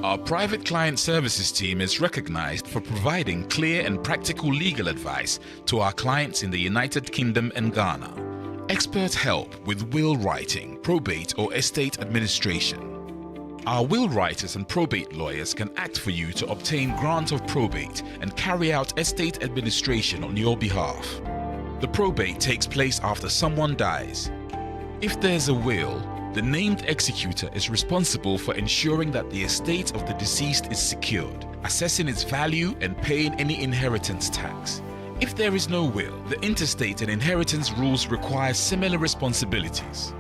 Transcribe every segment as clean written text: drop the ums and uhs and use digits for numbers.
Our private client services team is recognized for providing clear and practical legal advice to our clients in the United Kingdom and Ghana. Expert help with will writing, probate or estate administration. Our will writers and probate lawyers can act for you to obtain grant of probate and carry out estate administration on your behalf. The probate takes place after someone dies. If there's a will, the named executor is responsible for ensuring that the estate of the deceased is secured, assessing its value and paying any inheritance tax. If there is no will, the interstate and inheritance rules require similar responsibilities.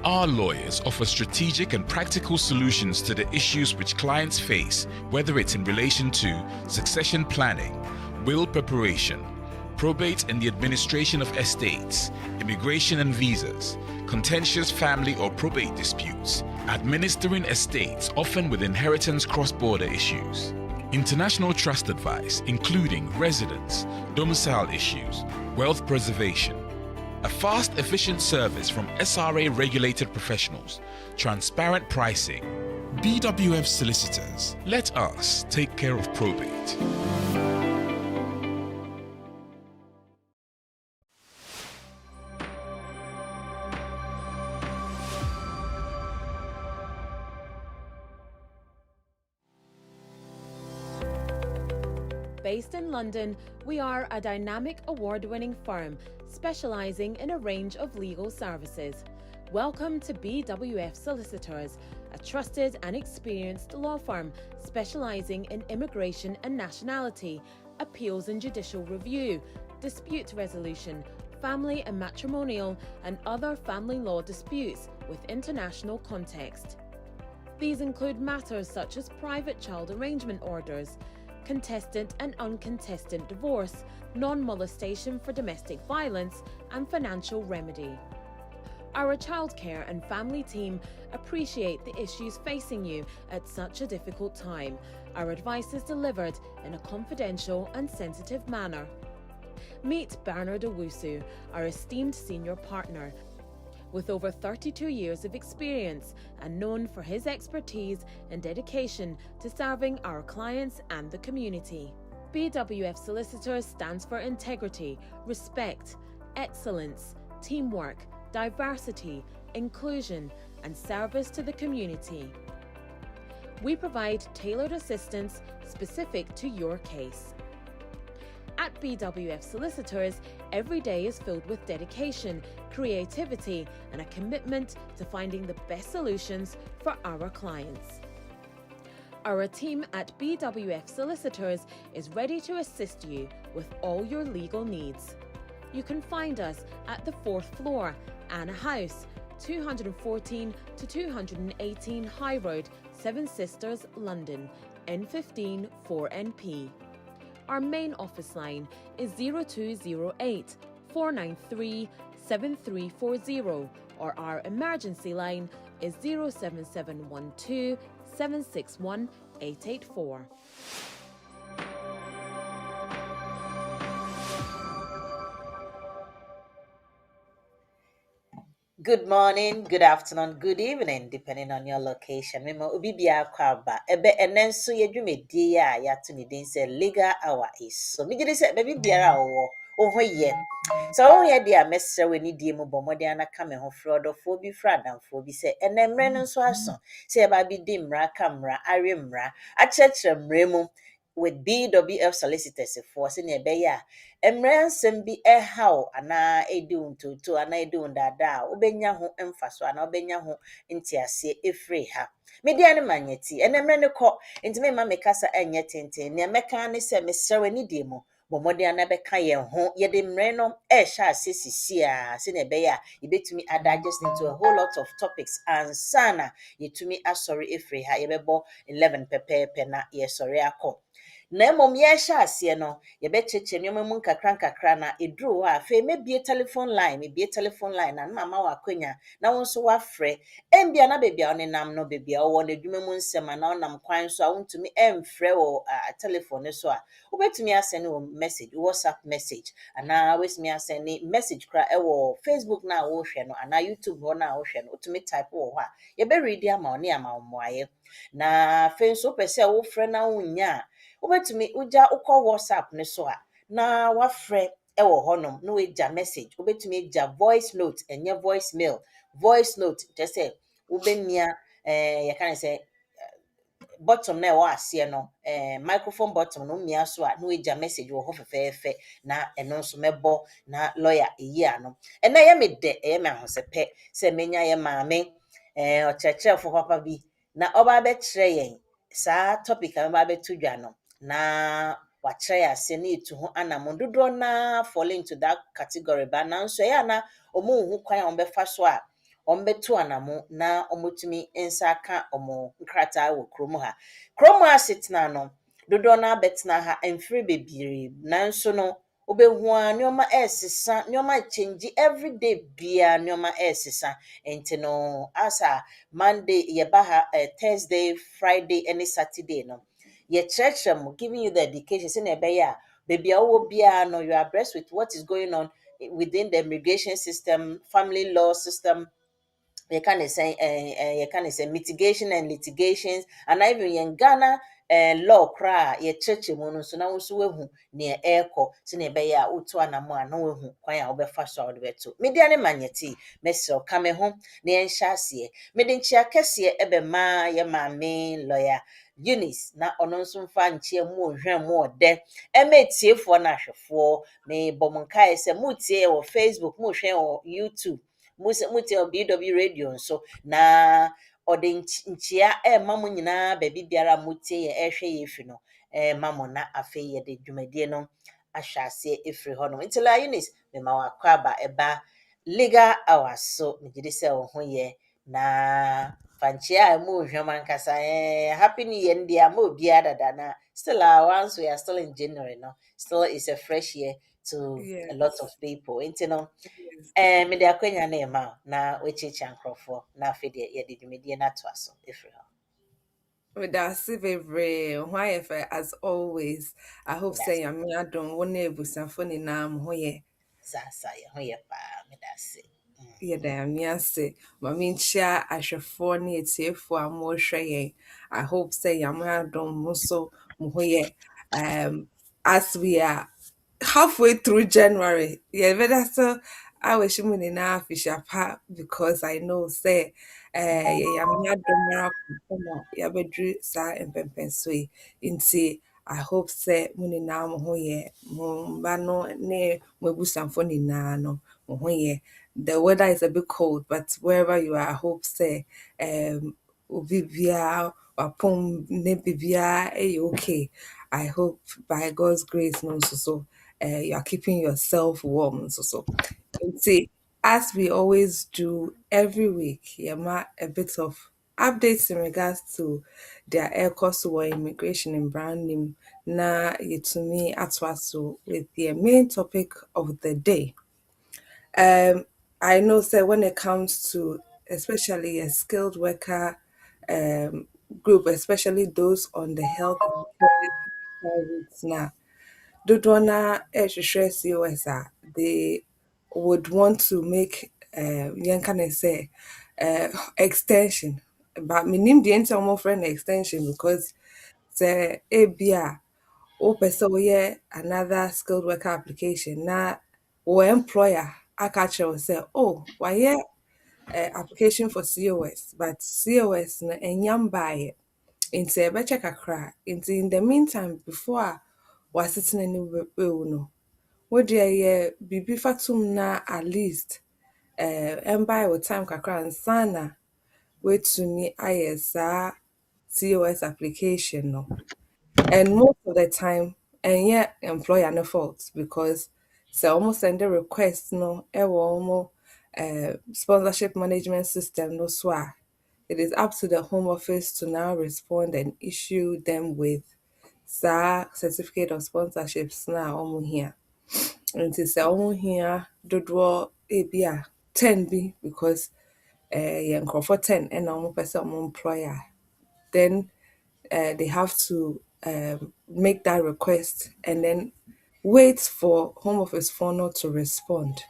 Our lawyers offer strategic and practical solutions to the issues which clients face, whether it's in relation to succession planning, will preparation, probate and the administration of estates, immigration and visas, contentious family or probate disputes, administering estates often with inheritance cross-border issues, international trust advice including residence, domicile issues, wealth preservation, a fast, efficient service from SRA-regulated professionals, transparent pricing. BWF Solicitors. Let us take care of probate. Based in London, we are a dynamic award-winning firm specialising in a range of legal services. Welcome to BWF Solicitors, a trusted and experienced law firm specialising in immigration and nationality, appeals and judicial review, dispute resolution, family and matrimonial, and other family law disputes with international context. These include matters such as private child arrangement orders, contestant and uncontested divorce, non-molestation for domestic violence, and financial remedy. Our childcare and family team appreciate the issues facing you at such a difficult time. Our advice is delivered in a confidential and sensitive manner. Meet Bernard Owusu, our esteemed senior partner. With over 32 years of experience and known for his expertise and dedication to serving our clients and the community. BWF Solicitors stands for integrity, respect, excellence, teamwork, diversity, inclusion, and service to the community. We provide tailored assistance specific to your case. At BWF Solicitors, every day is filled with dedication, creativity, and a commitment to finding the best solutions for our clients. Our team at BWF Solicitors is ready to assist you with all your legal needs. You can find us at the 4th floor, Anna House, 214 to 218 High Road, Seven Sisters, London, N15 4NP. Our main office line is 0208 493 7340, or our emergency line is 07712 761 884. Good morning, good afternoon, good evening, depending on your location. Memo ubibia kwaba ebe enenso yedwumedi ya yatuni din say legal hour is. So me gidi say baby biara wo ye. So wo ye dia mesre we ni die mu bomode anaka me ho frodofo bi fradamfo bi say enemre no so aso. Say ba bi di mra kamra, are mra, achechre mre mu with BWF Solicitors for senior beya. Emre nsem bi ehaw ana edu ntutu ana edu ndada obenya ho emfaso ana obenya ho ntiase efre ha. Media ne manyeti enemre ne kɔ ntime ma mekasa enye tenten ne meka ne se mesrewe ni die mu bomode ana beka ye ho ye de mre no ehya asesisi a senior beya yebetumi digest into a whole lot of topics and sana yetumi asori efre ha yebebo 11 pepepe na ye sori akɔ. na mmom yɛhyɛ aseɛ no yɛbɛkyekye nneɛma mu nkakra na ɛduru hɔ a afei mebie telephone line na mama w'akwanya na wo nso woafrɛ ɛmbia na baabi a wonenam no baabi a wɔwɔ no adwuma mu nsɛm a na wonam kwan so a wontumi ɛmfrɛ wɔ telephone no so a wobɛtumi asɛne wɔ message whatsapp message anaa wobɛtumi asɛne message kora ɛwɔ facebook no a wohwɛ no anaa youtube hɔ no a wohwɛ no wotumi type wɔ hɔ a yɛbɛredi ama wo ne ama wo mmoayɛ na afei nso wopɛ sɛ wofrɛ na wonnya a wobɛtumi wogya wokɔ whatsapp no so a na wafrɛ ɛwɔ hɔnom na woagya message wobɛtumi agya voice note ɛnyɛ voice mail voice note kyerɛ sɛ wobɛmia yɛka ne sɛ bottom na ɛwɔ aseɛ no microphone bottom no mmea so a na woagya message wɔ hɔ fɛfɛɛfɛ na ɛno nso mɛbɔ na lawyer ɛyi ano ɛnna ɛyɛ me dɛ ɛyɛ me ahosɛpɛ sɛ menya yɛ maame ɔkyerɛkyerɛfo papa bi na ɔba bɛkyerɛ yɛn saa topic a mɛba bɛto dwa no na wakyerɛ yɛ ase na yɛtu ho anam dodoɔ na fall into that category ba nanso ɛyɛ a na ɔmo nhu kwan a ɔmbɛfa so a ɔmbɛto anamo na ɔmotumi nsa aka ɔmo nkrataa wɔ kurom ha kurom asetena no dodoɔ no abɛtena ha mfiri bebree nanso no wobɛhu a nneɛma ɛresesa nneɛma change everyday bia nneɛma ɛresesa nti no asa monday yɛba ha thursday friday ne saturday no yɛkyerɛkyerɛ mo giving you the education sɛnea ɛbɛyɛ a baabi a wowɔ biara no you are abreast with what is going on within the immigration system family law system yɛka ne sɛ mitigation and litigations and even yɛn Ghana law koraa yɛkyerɛkyerɛ mu no nso na wo nso woahu nea ɛrekɔ sɛnea ɛbɛyɛ a wotu anamo a na woahu kwan a wobɛfa so a wode bɛto media ne manyɛtee mɛsrɛ ka me ho na yɛnhyɛ aseɛ mede nkyia kɛseɛ ɛbɛmaa yɛ maame lawyer Eunice na ɔno nso mfa nkyia mu ɔhwɛ mu ɔdɛ ɛma etiefoɔ no ahwɛfoɔ mebɔ mo nkae sɛ motie wɔ Facebook mohwɛ wɔ YouTube mutie wɔ BW radio nso na ɔde nkyia ɛma mo nyinaa baabi biara motie yɛ ɛhwɛ yɛ efi no ɛma mo na afei yɛde dwumadie no ahyɛ aseɛ efiri hɔ no nti la Eunice mema wakɔ aba ɛba legal hours so megye di sɛ wo ho yɛ na fankyia a mo hwam ankasa happy new year ndi ama obiara dada na still once we are still in January no still is a fresh year to a lot of people nti no mede akwanya na ɛma wo na woakyikya nkurɔfoɔ na afei deɛ yɛde dwumadie no atoa so ɛfiri hɔ With our bebree ho ayɛ fɛ as always. I hope say Nyame adom wo na ebusuafo nyinaa mo ho yɛ. Saa yɛ ho yɛ paa meda ase Yɛda Nyame ase. Ma menkyia ahwɛfoɔ ne atiefoɔ a mohwɛ yɛn. I hope sɛ Nyame adom mo nso mo ho yɛ. As we are halfway through January, yɛbɛda so awɔhyɛ mu nyinaa afihyia pa because I know say Nyame adom ara kɔnkɔn a yɛabɛduru saa mpɛmpɛnso yi. Nti I hope sɛ mo nyinaa mo ho yɛ. Mo mba no ne mo abusuafo nyinaa no mo ho yɛ. The weather is a bit cold, but wherever you are, I hope say obi biara wapom ne biribiara ɛyɛ okay. I hope by God's grace no so you are keeping yourself warm so. See, as we always do every week, Yama a bit of updates in regards to their air course or immigration and branding. Na yetumi atwaso with the main topic of the day. I know say when it comes to especially a skilled worker group, especially those on the health and security routes now, dodoɔ no ɛrehwehwɛ COS a they would want to make yɛnka ne sɛ extension but menim deɛ nti a wɔfrɛ no extension because sɛ ebi a wopɛ sɛ woyɛ another skilled worker application na wo employer aka akyerɛ wo sɛ oh wayɛ application for COS but COS no ɛnyam baeɛ nti ɛbɛkyɛ kakra nti in the meantime before a wasetena ne wewu no wo deɛ yɛ biribi fatom na at least ɛmbae wo time kakra ansa na woatumi ayɛ saa COS application no. And most of the time, ɛnyɛ employer no fault because sɛ wɔn send a request no ɛwɔ wɔn sponsorship management system no so it is up to the Home Office to now respond and issue them with saa certificate of sponsorships na ɔmo hia. Nti sɛ ɔmo hia dodoɔ ebi a 10 bi because yɛ nkurɔfoɔ 10 ɛna ɔmo pɛ sɛ ɔmo employ a, then they have to make that request and then wait for Home Office for not to respond.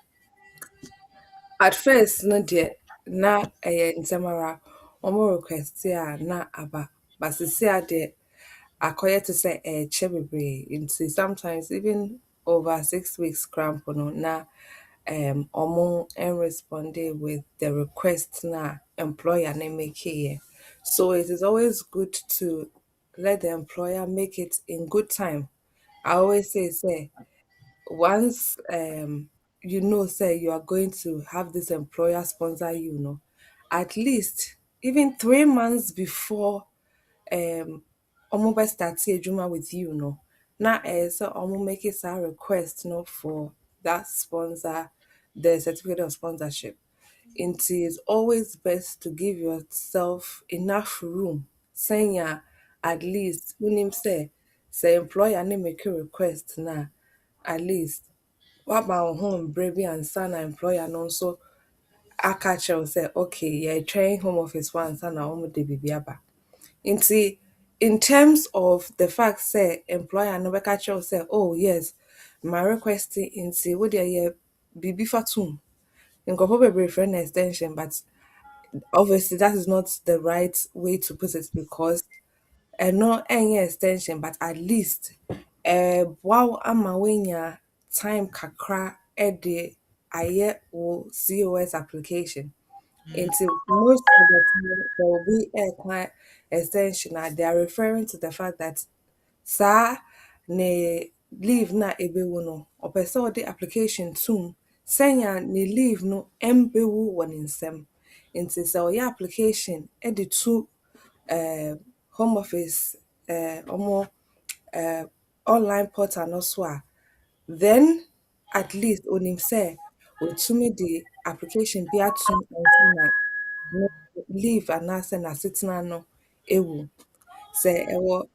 At first no deɛ na ɛyɛ nsɛm ara ɔmo request a na aba but sisi a deɛ akɔyɛ te sɛ ɛɛkyɛ bebree nti sometimes even over 6 weeks koraa mpo no na ɔmo ɛnresponde with the request na employer ne makeeɛ. So it is always good to let the employer make it in good time. I always say once you know say you are going to have this employer sponsor you know, at least even 3 months before ɔmo start adwuma with you no na ɛyɛ sɛ make it a request no for that sponsor, the certificate of sponsorship. It is always best to give yourself enough room sɛnea at least wonim sɛ employer ne make a request na at least waba wo ho mbrɛ bi ansa na employer no nso aka kyerɛ wo sɛ okay yɛtwɛn Home Office hɔ ansa na wɔmde biribi aba. Nti in terms of the fact say employer no bɛka kyerɛ wo sɛ oh yes my request nti wo deɛ yɛ biribi fa tom. Nkurɔfoɔ bebree frɛ no extension but obviously that is not the right way to put it because ɛno ɛnyɛ extension but at least ɛboa wo ama woanya time kakra ɛde ayɛ wo COS application. Nti most of the time there will be a extension a they are referring to the fact that saa ne leave na ɛbɛwu no ɔpɛ sɛ ɔde application tom sɛnea ne leave no ɛmbɛwu wɔ ne nsam. Nti sɛ ɔyɛ application ɛde to Home Office ɔmo online portal no so a then at least onim sɛ otumi de application bi atom ansa na ne leave anaasɛ n'asetena no ewu. Sɛ ɛwɔ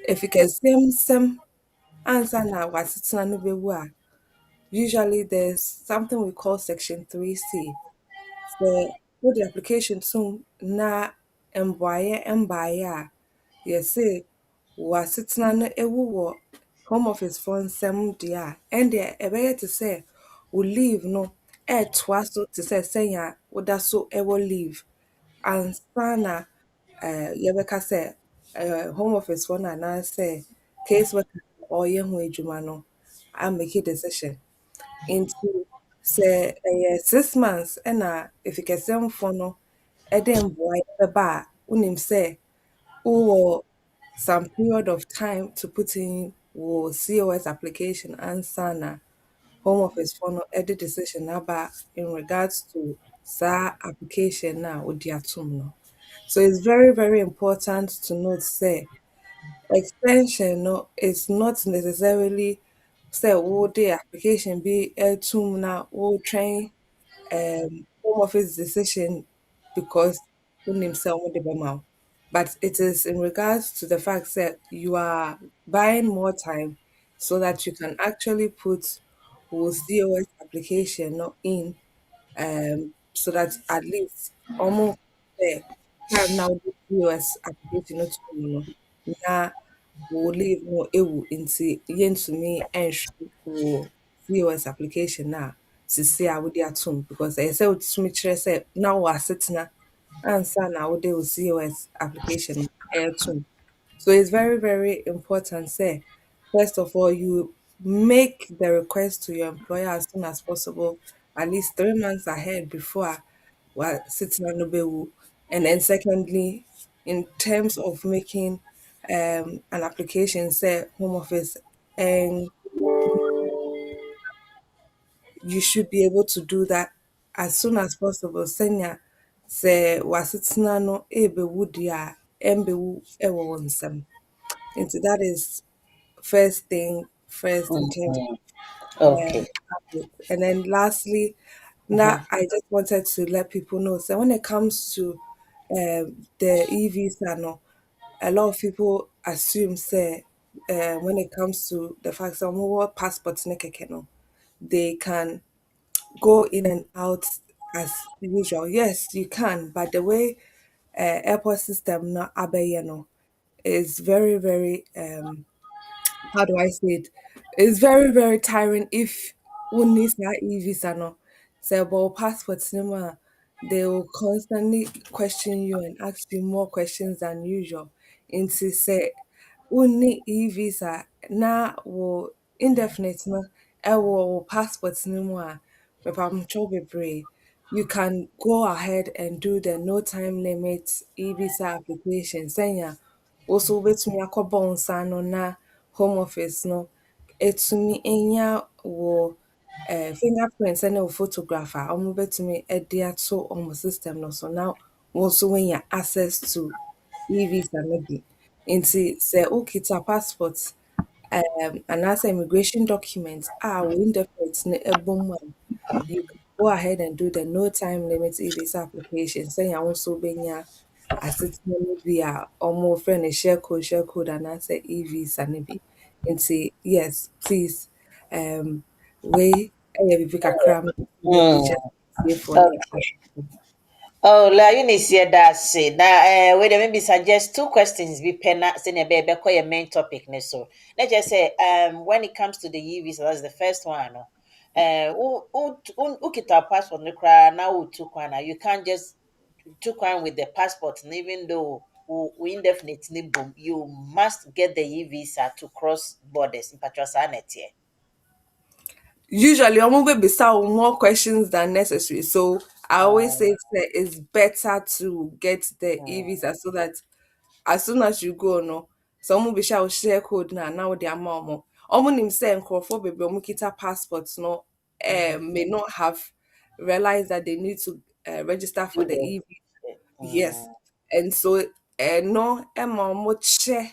efikasɛmsɛm ansa na w'asetena no bewu a usually there's something we call section 3C. Sɛ wode application tom na mboayɛ mbaeɛ a yɛse w'asetena no ewu wɔ Home Office foɔ nsɛm deɛ a ɛndeɛ ɛbɛyɛ te sɛ wo leave no ɛɛtoa so te sɛ sɛnea woda so ɛwɔ leave ansa na yɛbɛka sɛ Home Office foɔ no anaasɛ case worker a ɔreyɛ ho adwuma no amake decision. Nti sɛ ɛyɛ 6 months ɛna efikasɛmfoɔ no ɛde mboayɛ bɛba a wonim sɛ wowɔ some period of time to put in wo COS application ansa na Home Office for no ɛde decision aba in regards to saa application na wode atom no. So it's very very important to note say extension no is not necessarily say wode application bi ɛtom na wotwɛn Home Office decision because wonim sɛ wɔde bɛma wo. But it is in regards to the fact that you are buying more time so that you can actually put your COS application not in so that at least almost time now the COS application not to na will leave no ewu into yentumi entry for COS application na sisi a wode atom because ɛyɛ sɛ wotumi kyerɛ sɛ na wo asetena ansa na wode wo COS application ɛɛtom. So it's very very important say first of all you make the request to your employer as soon as possible, at least 3 months ahead before wasetena no bɛwu. And then secondly, in terms of making an application say Home Office and you should be able to do that as soon as possible. Senya sɛ w'asetena no ɛɛbɛwu deɛ a ɛmbɛwu ɛwɔ wo nsam. Nti that is first thing first in terms of Okay. habit. And then lastly, now I just wanted to let people know. So when it comes to the EV no, a lot of people assume say when it comes to the fact that more passports no, they can go in and out as usual. Yes, you can, but the way airport system na abeye no is very very how do I say it? It's very, very tiring if one needs that e-visa no. Say about passports no they will constantly question you and ask you more questions than usual. Into say one e-visa na wo indefinite no wo passports no mu a mepamcho bebree. You can go ahead and do the no time limit e-visa application. Senya also wobɛtumi akɔbɔ wo nsa ano na home office no ɛtumi nya wo fingerprint ne wo photograph a ɔmo bɛtumi de ato ɔmo system no so na wo nso woanya access to e-visa no bi. Nti sɛ wokita passport anaasɛ immigration document a wo indefinite no bɔ mu a, you can go ahead and do the no time limit e-visa application sɛnea wo nso wobɛnya asetena no bi a wɔfrɛ no share code anaasɛ e-visa no bi. Nti yes, please wei ɛyɛ biribi kakra a mede Mm. kyerɛ atiefoɔ ne Okay. Oh, la Eunice, yeah, that's it. Now, wait, maybe suggest two questions. Be penna, senior baby, call your main topic. So let's just say, when it comes to the UV, so that's the first one. No? Who get our passport? No cry now. Who took one? You can't just took one with the passport, and even though we indefinitely boom, you must get the E visa to cross borders in Patrasanet here. usually I'm going to be more questions than necessary. So I always Um, say that it's better to get the e-visa so that as soon as you go no, so be share code now the amount nim say nkrofo baby kita passports no may not have realized that they need to register for do the the e-visa. Yes. And so no che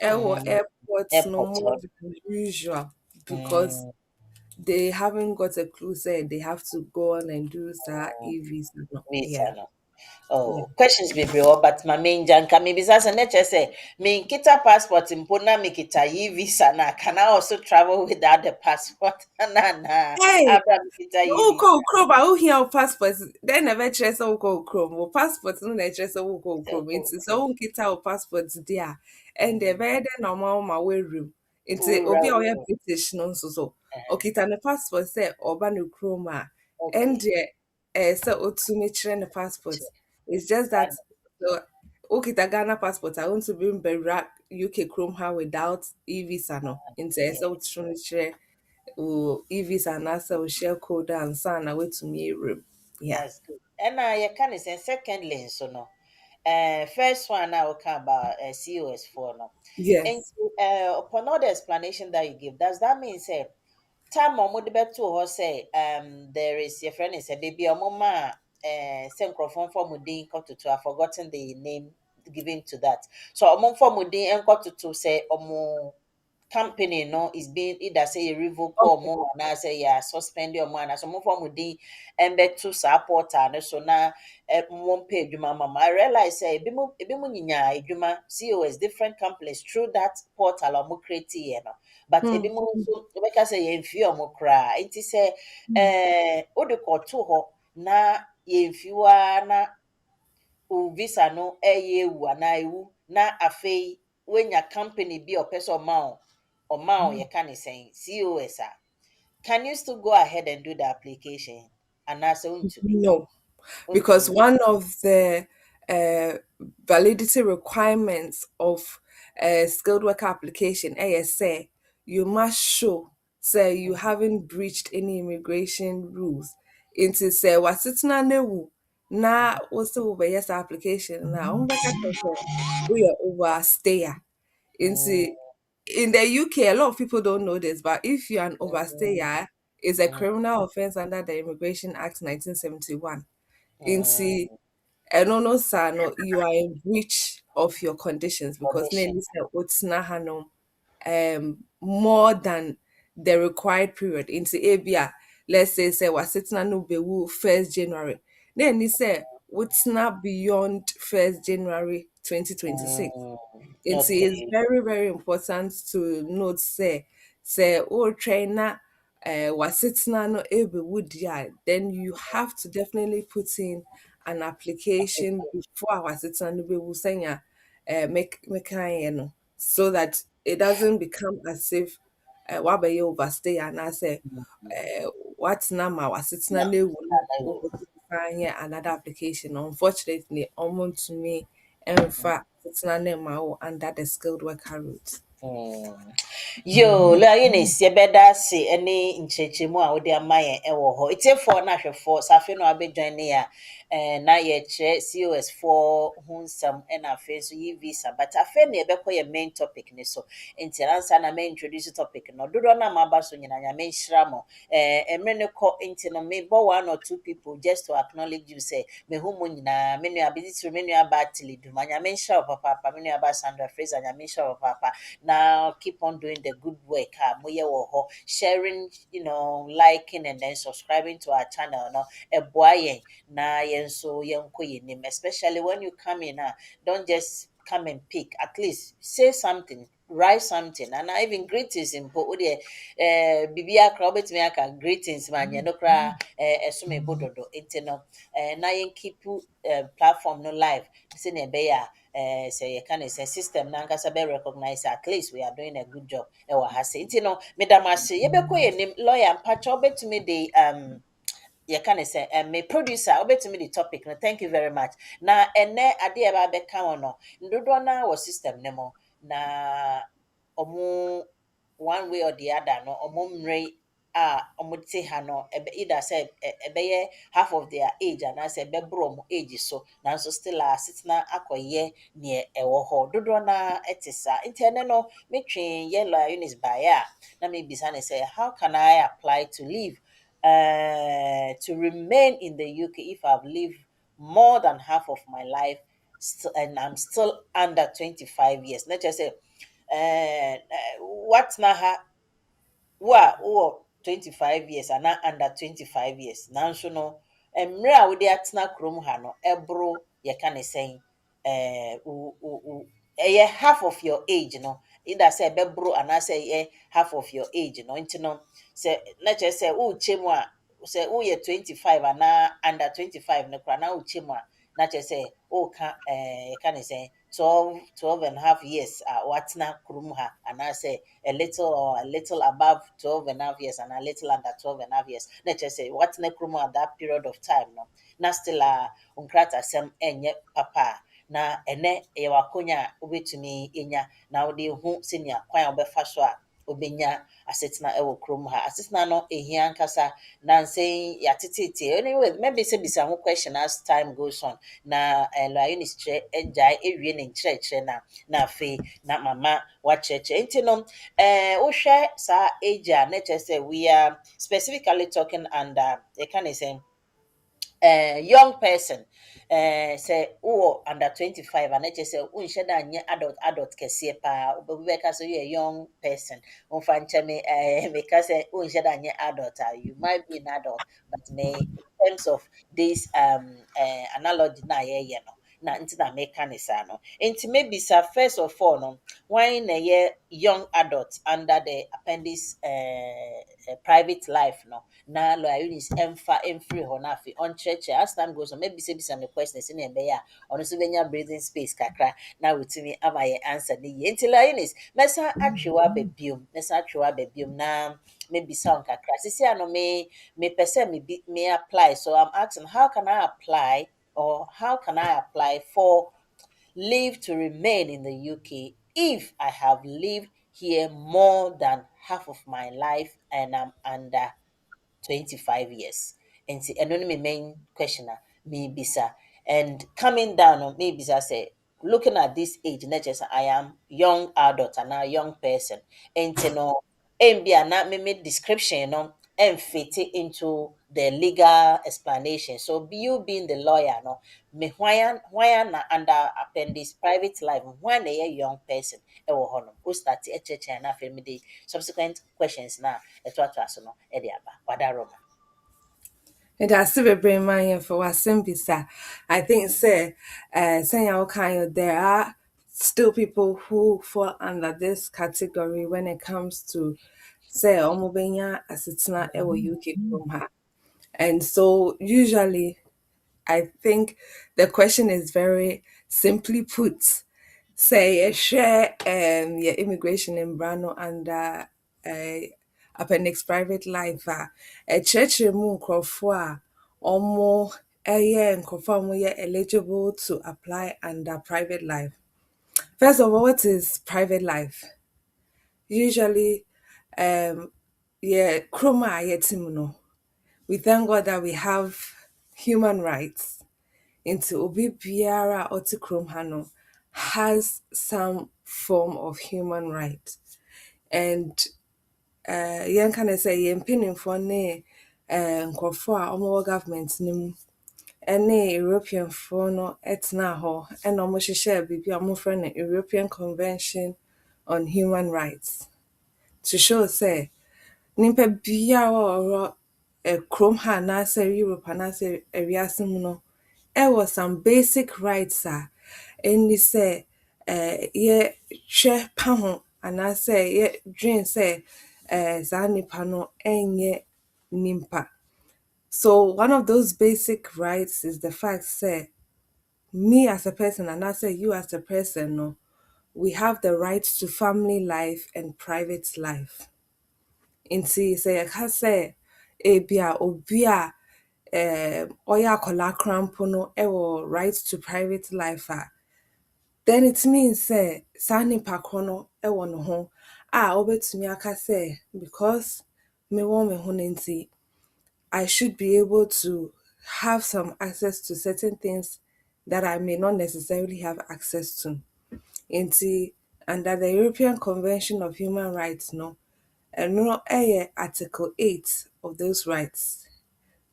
airports no airport. more than usual because Mm, they haven't got a clue say they have to go on and do that e-visa. No. visa Yeah. no. Yeah. Oh, questions bebree wɔ but ma menyanka mebisa sɛ ne kyerɛ sɛ menkita passport mpo na mekita yi visa na can I also travel without the passport na Hey, abra mekita yi who visa call Chrome? I will hear passport. They never trace who call Chrome. Well, passport no na trace who call sɛ Chrome. wokɔ It's so who kita our passport there. And the very normal my way room. It's wowura obi a wo ɔyɛ mu. British no so. Okita ne passport say oba no Chrome a. And Okay, so otumi kyerɛ ne passport. It's just that so okita Ghana passport. I want to bring Berak UK Chrome ha without e-visa no. Nti yeah, so otumi kyerɛ wo e-visa anaasɛ wo share code ansa na woatumi awuram. Yeah. that's good ɛna yɛka ne sɛ secondly nso no first one I will come about COS four no and Yes. upon all the explanation that you give does that mean say time a wɔde bɛtoo hɔ sɛ there is your friend is a baby a wɔma a sɛ nkurɔfoɔ mfa wɔn din nkɔtoto I forgotten the name given to that so wɔmfa wɔn din nkɔtoto sɛ wɔn company no is being either say you revoke or Okay. more and I say yeah suspend your man so move from the to support and so now one page mama I realize say ebi mu nyinya adwuma COS different companies through that portal or create you know but Hmm. ebi mu so obeka say yemfi omo kra it say o de ko to ho na yemfi wa na wo visa no ɛyɛ ewu anaa ewu na afei woanya company bi a ɔpɛ sɛ ɔma wo yɛka ne sɛn COS a can you still go ahead and do the application anaasɛ wontumi No, because wontumi one of the uh, validity requirements of a skilled worker application, ASA, you must show say you haven't breached any immigration rules. Into say what's it na what's the yes application now? We are overstayer. mm, Into in the UK, a lot of people don't know this, but if you're an mm, overstayer, it's a mm, criminal offense under the Immigration Act 1971. Into mm, and no, sir, no, you are in breach of your conditions because audition nearly more than the required period into ABA. Let's say was sitting no be 1st January. Then he said what's not beyond 1st January 2026. mm, It's Okay. very, very important to note say oh trainer wasitna no ebe woody, then you have to definitely put in an application before wasitna no be wusenya make no, so that it doesn't become as if wabe overstay and I say what's na ma wasitna No. no will find another application. Unfortunately, almost to me and fact it's not under the skilled worker route. Mm. Yo, Eunice, yɛbɛda ase ne nkyerɛkyerɛmu a wode ama yɛn wɔ hɔ. Etiefoɔ na ahwɛfoɔ, sɛ afei na wɔabɛjoin ne a, na yɛkyerɛ COS foɔ ho nsɛm ɛna afei nso yi visa. But afei na yɛbɛkɔ yɛn main topic ne so. Nti ansa na me introduce topic no, dodoɔ no a maba so nyinaa Nyame nhyira mo. Mmerɛ no kɔ nti no mebɔ 1 or 2 people just to acknowledge you sɛ mehu mo nyinaa. Me nua Abedisiri, me nua Aba Atili Duma, Nyame nhyira wo papaapa. Me nua Aba Sandra Fraser, Nyame nhyira wo papaapa. Now keep on doing the good work. Moyɛ wɔ hɔ, sharing, liking and then subscribing to our channel. No, ɛboa yɛn na yɛn nso yɛnkɔ yɛn anim. Especially when you come in, don't just come and pick. At least say something, write something, and even greetings in deɛ biribi akora wobɛtumi aka greetings ma nyɛ no koraa ɛso me bo dodo nti no na yɛn keep platform no live sɛnea ɛbɛyɛ a sɛ yɛka ne sɛ system no ankasa bɛ recognize at least we are doing a good job ɛwɔ ha sɛ nti no medam ase yɛbɛkɔ yɛn anim lawyer mpakyɛ wobɛtumi de yɛka ne sɛ me producer wobɛtumi de topic no thank you very much na ɛnɛ adeɛ a ɛba bɛka ho no ndodoɔ no wɔ system no mu na ɔmo one way or the other no ɔmo mmerɛ a ɔmo te ha no either sɛ ɛbɛyɛ half of their age anaasɛ ɛbɛboro ɔmo age so nanso still a asetena akɔyɛ neɛ ɛwɔ hɔ dodoɔ no ɛte saa nti ɛnɛ no metwe yɛ lawyer Eunice baeɛ a na mebisa ne sɛ how can I apply to leave to remain in the UK if I've lived more than half of my life and I'm still under 25 years. Let's just say, what na wo a wowɔ 25 years anaa under 25 years nanso no mmerɛ a wode atena kurom ha no ɛboro yɛka ne sɛn ɛyɛ half of your age no either sɛ ɛbɛboro anaasɛ ɛyɛ half of your age no nti no sɛ na kyerɛ sɛ worekyɛ mu a sɛ woyɛ 25 anaa under 25 no koraa na worekyɛ mu a na kyerɛ sɛ woka yɛka ne sɛn 12 and a half years a watena kurom ha anaasɛ a little above 12 and a half years and a little under 12 and a half years na kyerɛ sɛ watena kurom at that period of time no na still a nkratasɛm ɛnyɛ papa a na ɛnɛ ɛyɛ w'akonya a wobɛtumi anya na wode hu sɛnea kwan a wobɛfa so a wobɛnya asetena ɛwɔ kurom ha asetena no ɛhia nkasa nansɛn yɛatetete anyway maybe sɛ bisa ho question as time goes on na lawyer Eunice kyerɛ agyae ewie ne nkyerɛkyerɛ na afei na mama wakyerɛkyerɛ nti no wohwɛ saa age a na kyerɛ sɛ we are specifically talking under yɛka ne sɛ young person sɛ wowɔ under 25 a na kyerɛ sɛ wonhyɛ da nyɛ adult kɛseɛ paa obi bɛka sɛ woyɛ young person womfa nkyɛ me meka sɛ wonhyɛ da nyɛ adult a you might be an adult but me in terms of this analogy na yɛyɛ no na nti na meka ne saa no nti mebisa first of all no wan na ɛyɛ young adult under the appendix private life no na lawyer Eunice ɛmfiri hɔ na afei ɔnkyerɛkyerɛ as time goes on mɛbisabisa me question sɛnea ɛbɛyɛ a ɔno nso bɛnya breathing space kakra na wɔtumi ama yɛ answer ne yie nti lawyer Eunice mɛsan atwe wo aba biom na mɛbisa wo nkakra sisi ano mepɛ sɛ me apply so I'm asking how can I apply or how can I apply for leave to remain in the UK if I have lived here more than half of my life and I'm under 25 years. And see, and only my main question maybe sir. And coming down on maybe I say looking at this age, not just I am young adult and a young person. And you know, and be not me description, and fit it into the legal explanation. So you being the lawyer, no, me why na under appendix private life, when a young person, who start and after me the subsequent questions now, what was no, Ediaba, Wadaroma. And I still be brain man for what bisa. I think say saying our kind there are still people who fall under this category when it comes to say omobenya asitna ewo UK from her. And so usually I think the question is very simply put. Say a share your immigration in Brano under appendix private life a church mu nkrofo a omo nkrofo a mo eligible to apply under private life. First of all, what is private life? Usually, yeah, chroma yetimuno. We thank God that we have human rights. Into obi biara oti krom hano has some form of human right. And yen kind of say yen pinning for ne nkrofo a omo government nim ɛne Europeanfoɔ no tena hɔ ɛna wɔhyehyɛɛ biribi a wɔfrɛ no European Convention on Human Rights to show sɛ nipa biara a ɔwɔ kurom ha anaasɛ Europe anaasɛ ewiase mu no ɛwɔ some basic rights a ɛni sɛ yɛhwɛ pa ho anaasɛ yɛdwen sɛ saa nipa no ɛnyɛ nipa. So one of those basic rights is the fact that me as a person and I say you as a person, no, we have the right to family life and private life. Inti say I can say ebia obia oya kola crampo no ewo right to private life then it means say sani pakono ewo no ho obetumi aka say because me won me ho nti I should be able to have some access to certain things that I may not necessarily have access to. Inti, under the European Convention of Human Rights, no, and no, Article 8 of those rights.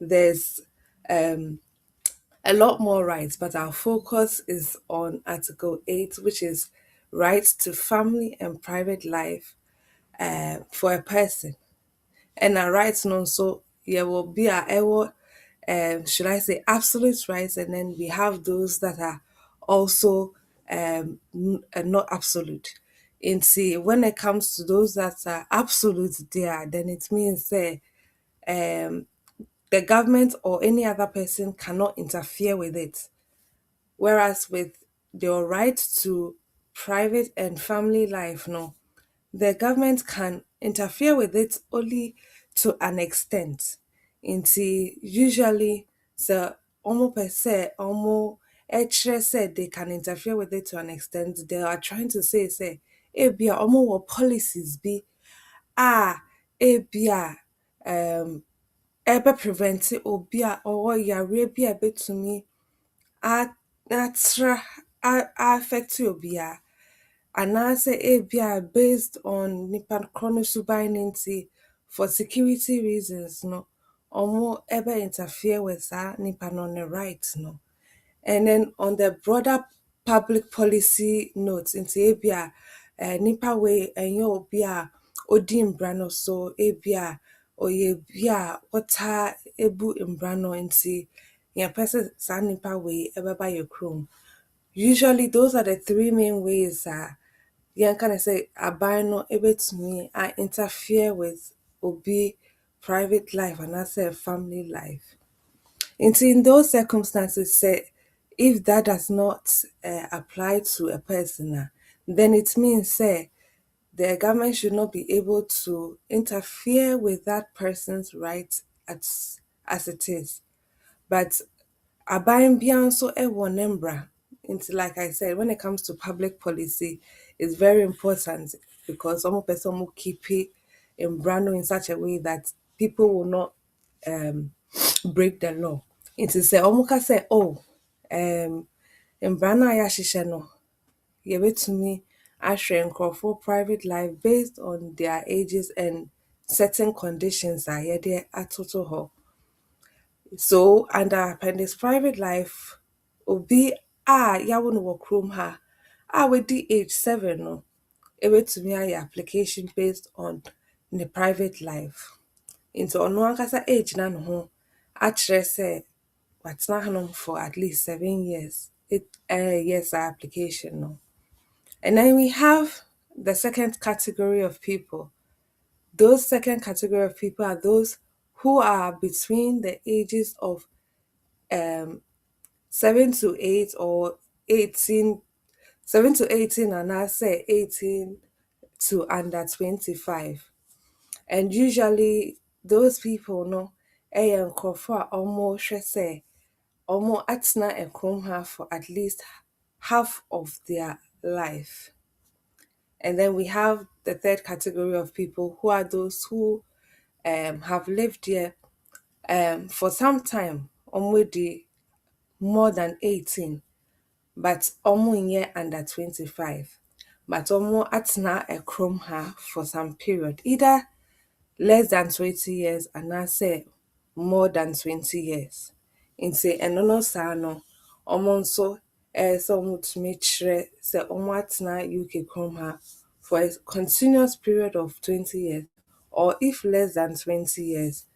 There's a lot more rights, but our focus is on Article 8, which is rights to family and private life for a person. And our rights no so there will be our should I say absolute rights, and then we have those that are also not absolute. And see when it comes to those that are absolute there, then it means say the government or any other person cannot interfere with it. Whereas with your right to private and family life, no, the government can interfere with it only to an extent. Until usually the almost per se, almost extra said they can interfere with it to an extent. They are trying to say, ebia almost what policies be ebia ebe prevent obi a or yare bi a betumi atra affect obi a anaasɛ ebia based on nipa korɔ no suban no nti for security reasons no ɔmo ɛbɛ interfere with saa nipa no ne right no. And then on the broader public policy notes nti ebia nipa wei ɛnyɛ obi a odi mbra no so ebia ɔyɛ bi a ɔtaa ebu mbra no nti yɛpɛ sɛ saa nipa wei ɛbɛba yɛ kurom. Usually those are the three main ways yeah, kind of say aban no ebetumi interfere with obi private life and I say family life. In those circumstances, say if that does not apply to a person, then it means say the government should not be able to interfere with that person's rights as it is. But aban biara nso ɛwɔ ne mbra. Nti like I said, when it comes to public policy, it's very important because some person will keep it in brand in such a way that people will not break the law. It is say omuka say, oh, in brana yashisha no, yebetumi ashre nkrofo private life based on their ages and certain conditions are yede atoto ho. So under appendix private life, obi yawo no wɔ kurom ha wedi age 7 no ebetumi ayɛ application based on the private life. Into ɔno ankasa age na no ho akyerɛ sɛ watena hanom for at least 7 years. Yes application no. And then we have the second category of people. Those second category of people are those who are between the ages of um 7 to 8 or 18, 7 to 18, and I say 18 to under 25. And usually those people no ɛyɛ nkurɔfoɔ a wɔhwɛ sɛ wɔatena kurom ha for at least half of their life. And then we have the third category of people who are those who have lived here for some time, already more than 18, but year under 25. But atna ekrom ha for some period, either less than 20 years and I say more than 20 years. In say no saa no, nso sɛ ɔmotumi kyerɛ sɛ atena UK kurom ha for a continuous period of 20 years, or if less than 20 years,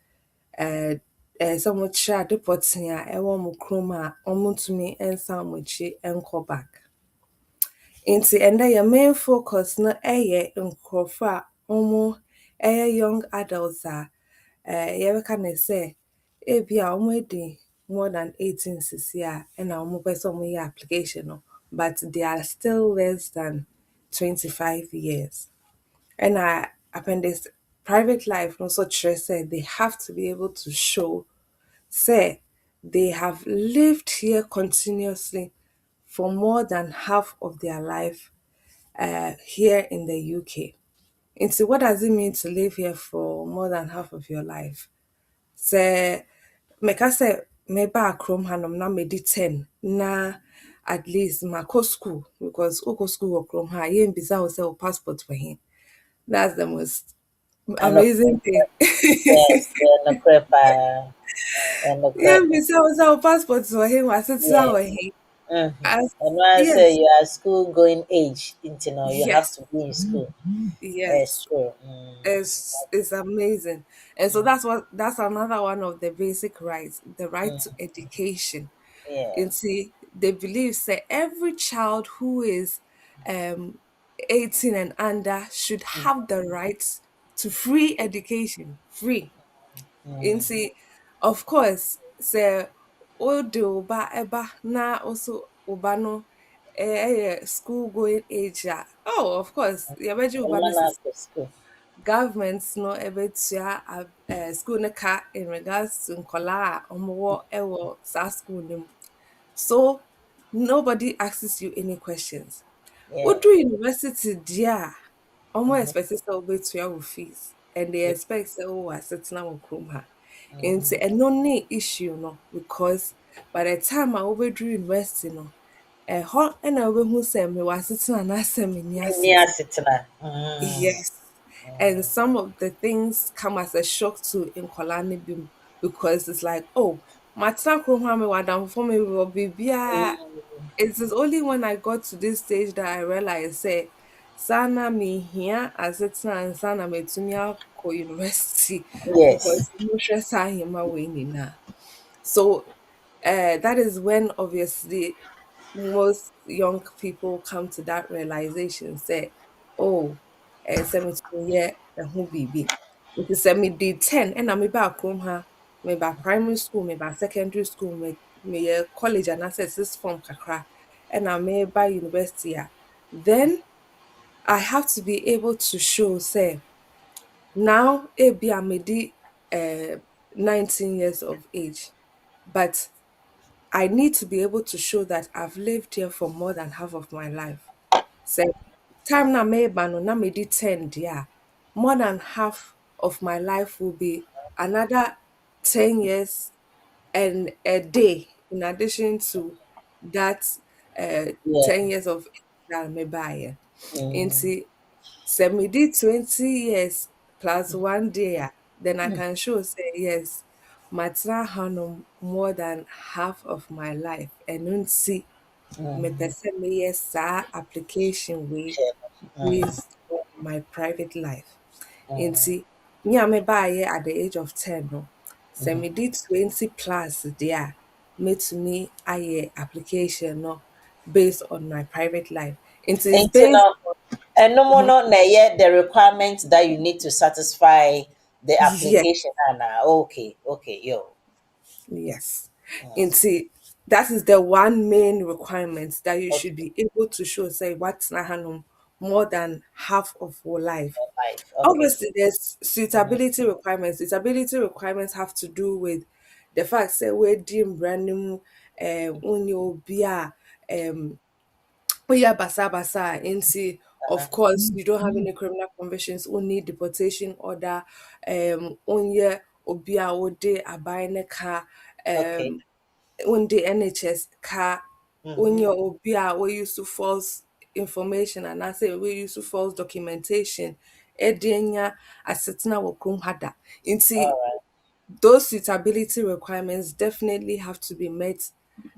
sɛ ɔmokyerɛ ade pɔtee a ɛwɔ ɔmo kurom a ɔmotumi nsan ɔmo akyi nkɔ back. Nti ɛndɛ yɛ main focus no ɛyɛ nkurɔfoɔ a ɔmo ɛyɛ young adults a yɛbɛka ne sɛ ebi a ɔmo adi more than 18 sisi a ɛna ɔmo pɛ sɛ ɔmo yɛ application no, but they are still less than 25 years. Ɛna appendix private life no nso kyerɛ sɛ they have to be able to show say they have lived here continuously for more than half of their life here in the UK. And so, what does it mean to live here for more than half of your life? Say, meka say, meba akrom hanom na medi 10 na at least mako school, because oko school wɔ ha yen bisa wo say o passport for him. That's the most And of amazing thing. yes, and the prepper and the Yeah, prepper. bisa wo say o passport for him, wasitsa Yes. wɔ him. As And when I say yes, you are school going age, you have yes, to be in school. It's yes. true. It's amazing. And so that's another one of the basic rights, the right to education. Yeah. And see, they believe say every child who is um 18 and under should have the rights to free education. Free. And see, of course, say odo ba eba na also ubano school going age. Oh, of course, yeah, The man ubano after school. government no ɛbɛtua school no ka in regards to nkɔlaa a ɔmowɔ ɛwɔ saa school no mu. So nobody asks you any questions. Yeah. Wodu university deɛ a ɔmo expect sɛ wobɛtua wo fees, and they expect sɛ wowɔ asetena wɔ kurom ha. Nti ɛno ne issue no, because by the time a wobɛduru university no, ɛhɔ ɛna wobɛhu sɛ mewɔ asetena anaasɛ menni Near asetena. sitting. Yes. And some of the things come as a shock to Nkolani Bim, because it's like, oh, matna kurohame wadam for me will be it is only when I got to this stage that I realized say sana me here as it's and sana me to me ko university, Yes. because no stress I him away nina. So that is when obviously most young people come to that realization say, oh, sɛ metumi yɛ ɛho biribi. Nti sɛ mede 10 ɛna mebaa kurom ha, meba primary school, meba secondary school, meyɛ college anaasɛ sixth form kakra, ɛna meba university a, then I have to be able to show say now ebia mede 19 years of age, but I need to be able to show that I've lived here for more than half of my life. Say time na meba no na medi 10 deɛ a, more than half of my life will be another 10 years and a day, in addition to that uh, Yeah. 10 years of age that mebaeɛ. Mm. Nti sɛ medi 20 years plus 1 day a, then I can show say yes, matena hanom more than half of my life. Ɛno nti mepɛ sɛ meyɛ saa application wei Sure. based on my private life. Nti me a mebaeɛ at the age of 10 no, sɛ mede 20 plus deɛ a, mɛtumi ayɛ application no based on my private life. It is Nti based. no, ɛno mu Mhm. no na ɛyɛ the requirement that you need to satisfy the Yes, application ana. Okay, okay, yo. yes. Mm, Into that is the one main requirement that you should okay, be able to show, say, what's na hanum more than half of your life. life. Okay. Obviously, there's Mm-hmm. suitability requirements. Suitability requirements have to do with the fact that we're deemed random, unyo bia, yeah, basa basa. Into, Uh-huh. of course, you don't have any criminal convictions, only deportation order, onye obia ode abayne ka, Okay. onde NHS ka, Mm-hmm. onye obia we use to false information and I say we use to false documentation. Edenya asetena wo krom hada. All Into right. those suitability requirements definitely have to be met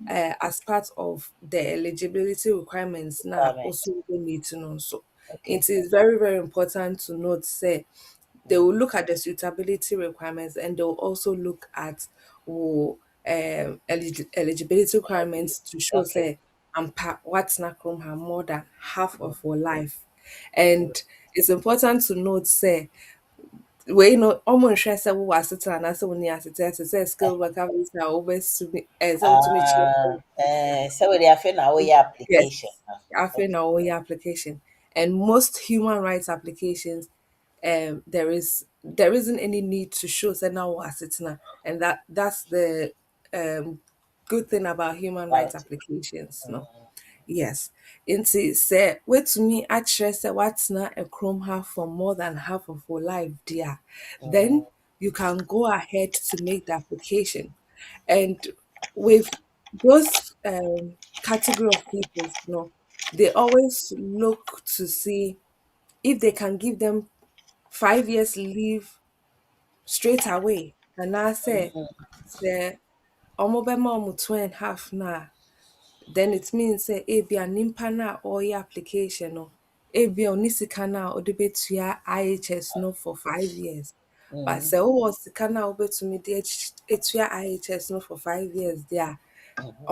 as part of the eligibility requirements now Requirement. also we need to know. So Okay. it is very, very important to note, say, they will look at the suitability requirements and they'll also look at oh, eligibility requirements to show, Okay. say, what's not from her more than half of her life. And it's important to note, say, wei no ɔmo nhwɛ sɛ wowɔ asete anaasɛ wonni asete ɛte sɛ skilled worker visa a wobɛtumi sɛ wotumi kyerɛ So we have now we application. yes afei Okay. na wɔyɛ application. And most human rights applications, there isn't any need to show sɛ na wowɔ asetena, and that's the um good thing about human rights Right. applications no. Yes. Nti sɛ woatumi akyerɛ sɛ woatena kurom ha for more than half of your life dear, then Mm, you can go ahead to make the application. And with those category of people, they always look to see if they can give them 5 years leave straight away. And I say, the almost 2.5 now, then it means say ebia nimpa no a ɔreyɛ application no ebia ɔne sika no a ɔde bɛtua IHS no for 5 years. But mm, sɛ wowɔ sika no a wobɛtumi de atua IHS no for 5 years deɛ a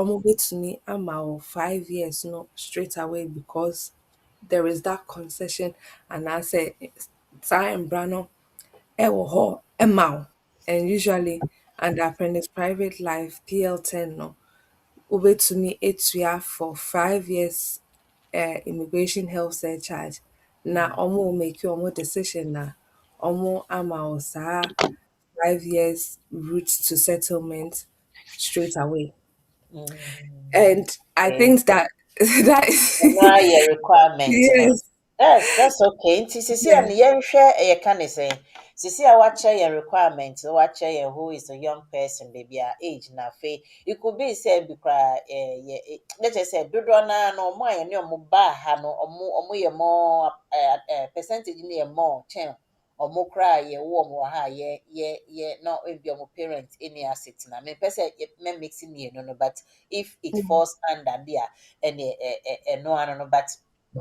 ɔmo bɛtumi ama wo 5 years no straight away because there is that concession anaasɛ saa mbra no ɛwɔ hɔ ɛma wo. And usually under apprentice private life PL10 no wobɛtumi atua for 5 years immigration health surcharge na ɔmo make ɔmo decision na ɔmo ama wo saa 5 years route to settlement straight away. mm. And I Okay. think that that is Now your requirement, you know. yes, That's okay. Nti sisi a yeah. ne yɛnhwɛ ɛyɛ ka ne sɛn. Sisi a wakyerɛ yɛn requirement, na wakyerɛ yɛn who is a young person, baby a age na afei. It could be sɛ bi koraa let's just say dodoɔ naa no ɔmo a yɛne ɔmo baa ha no ɔmo yɛ more percentage no yɛ more kyɛn ɔmo koraa a yɛwɔ ɔmo wɔ ha a yɛ na ebi ɔmo parent ɛni asetena. Mepɛ sɛ mɛ mix mmienu no but if it falls under there ɛne ɛno ano no but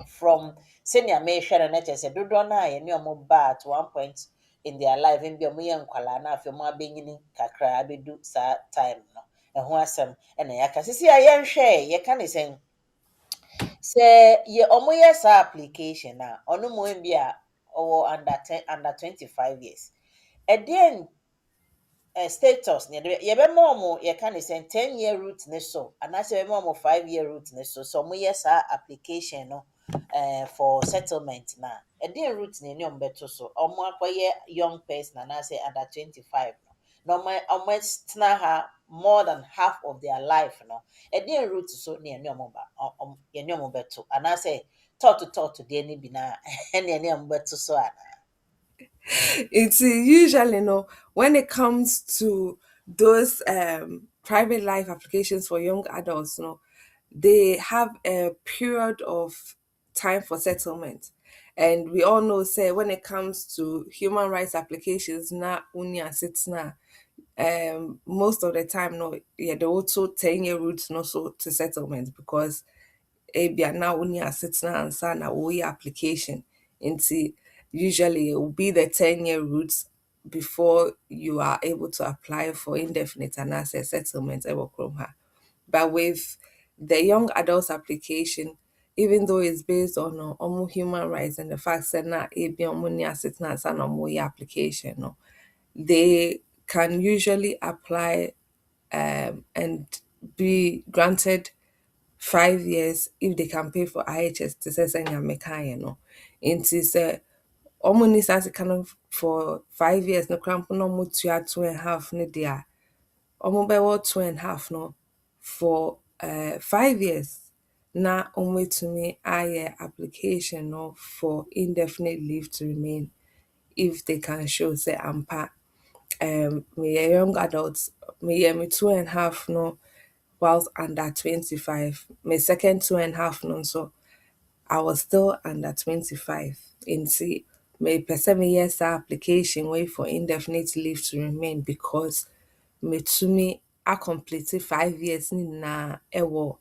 from senior mehwɛ no na kyerɛ sɛ dodoɔ no a yɛne ɔmo baa at one point in their life bi ɔmo yɛ nkwalaa na afei ɔmo abɛnyini kakra abɛdu saa time no ɛho asɛm ɛna yɛaka sisi a yɛnhwɛ yɛka ne sɛn sɛ ɔmo yɛ saa application a ɔno mu bi a ɔwɔ under 25 years ɛdeɛn status ne yɛbɛma ɔmo yɛka ne sɛ 10 year route ne so anaasɛ yɛbɛma ɔmo 5 year route ne so sɛ ɔmo yɛ saa application no for settlement na ɛdeɛn route ne ne ɔmo bɛto so ɔmo akɔyɛ young person anaasɛ under 25 no na ɔmo tena ha more than half of their life no ɛdeɛn route so ne ɛne ɔmo ba yɛne ɔmo bɛto anaasɛ tɔɔto deɛ ne bi na ɛne ɛne ɔmo bɛto so ana. It's usually when it comes to those private life applications for young adults, they have a period of time for settlement. And we all know, say, when it comes to human rights applications, na unia sits na most of the time, no, yeah, they also 10 year routes no so to settlement because ebia na wo ni asetena ansa na woyɛ application nti usually it will be the 10 year route before you are able to apply for indefinite anaasɛ settlement ɛwɔ kurom ha. But with the young adults application, even though it's based on human rights and the fact that na ebi ni assistance and application no, they can usually apply and be granted 5 years if they can pay for IHS to say send your no. Into say ni start kind of for 5 years no cramp no mo 2.5 ne dia. Bɛwɔ 2.5 no for 5 years na wɔbɛtumi ayɛ application no for indefinite leave to remain if they can show say ampa meyɛ young adult, meyɛ me 2.5 no whilst under 25, my second 2.5 no nso I was still under 25. Nti mepɛ sɛ meyɛ saa application wait for indefinite leave to remain because metumi acomplete 5 years ne nyinaa ɛwɔ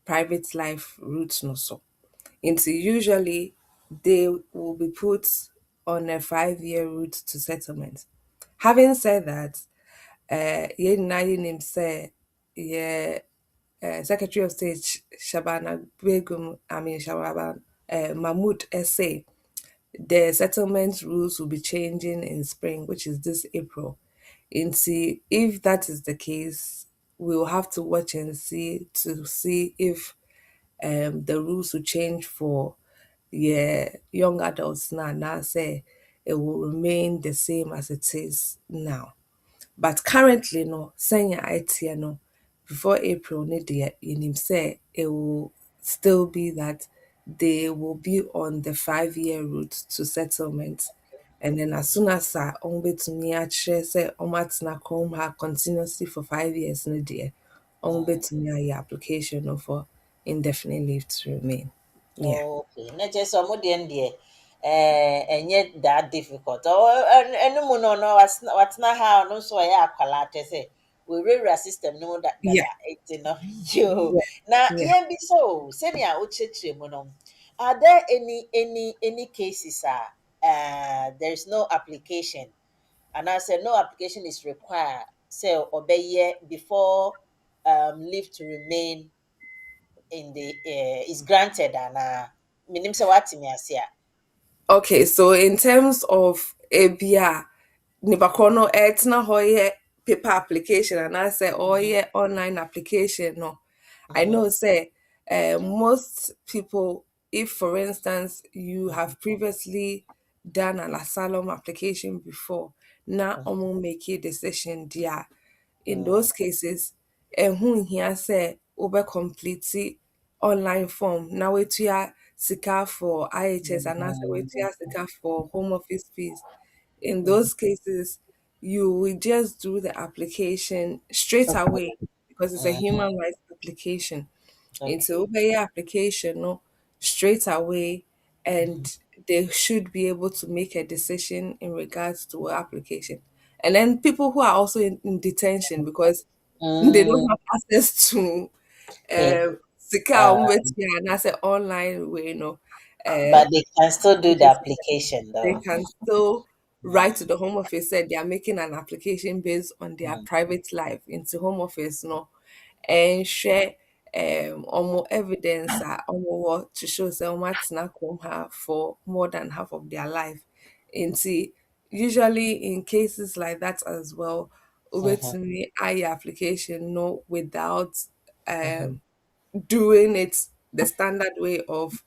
private life route no so. Nti usually they will be put on a 5-year route to settlement. Having said that, yɛn nyinaa yɛnim sɛ yɛ Secretary of State Shabana Begum, Shabana Mahmood essay, the settlement rules will be changing in spring, which is this April. And see if that is the case, we'll have to watch and see to see if the rules will change for young adults now say it will remain the same as it is now. But currently no, senya ITN no, before April ne deɛ yɛnim sɛ it will still be that they will be on the 5-year route to settlement. And then as soon as ɔmbɛtumi akyerɛ sɛ ɔmatena home ha continuously for 5 years ne deɛ ɔmbɛtumi ayɛ application no for indefinite leave to remain. Yeah. Okay. Na kyerɛ sɛ ɔmo deɛ no deɛ ɛnyɛ that difficult. Ɛno mu no watena ha ɔno nso ɔyɛ akwalaa kyerɛ sɛ wɔwurawura system no mu Yeah. dada eti no yoo. Yeah. Na Yeah. yɛn bi so sɛnea wokyerɛkyerɛ mu no, are there any cases there is no application and I said no application is required sɛ ɔbɛyɛ before leave to remain in the is granted and minim sɛ wate me ase a. Okay, so in terms of ebia nipa korɔ no ɛtena hɔ yɛ paper application and I say ɔyɛ online application no, I know say most people, if for instance you have previously done an asylum application before, now ɔmo make a decision there. In those cases, ɛho nhia sɛ wobɛ complete online form na watua sika for IHS anaasɛ watua sika for home office fees. In those cases, you will just do the application straight away because it's a human rights application. It's a Okay. Uber application, no, straight away, and they should be able to make a decision in regards to application. And then people who are also in detention because they don't Mm, have access to okay. sika Uh, and I say online way, uh, but they can still do the application they though. can still write to the home office said they are making an application based on their Mm, private life into home office no and share more evidence what to show say what's not home have for more than half of their life. Into usually in cases like that as well, mhm, with me I application no without mhm. um doing it the standard way of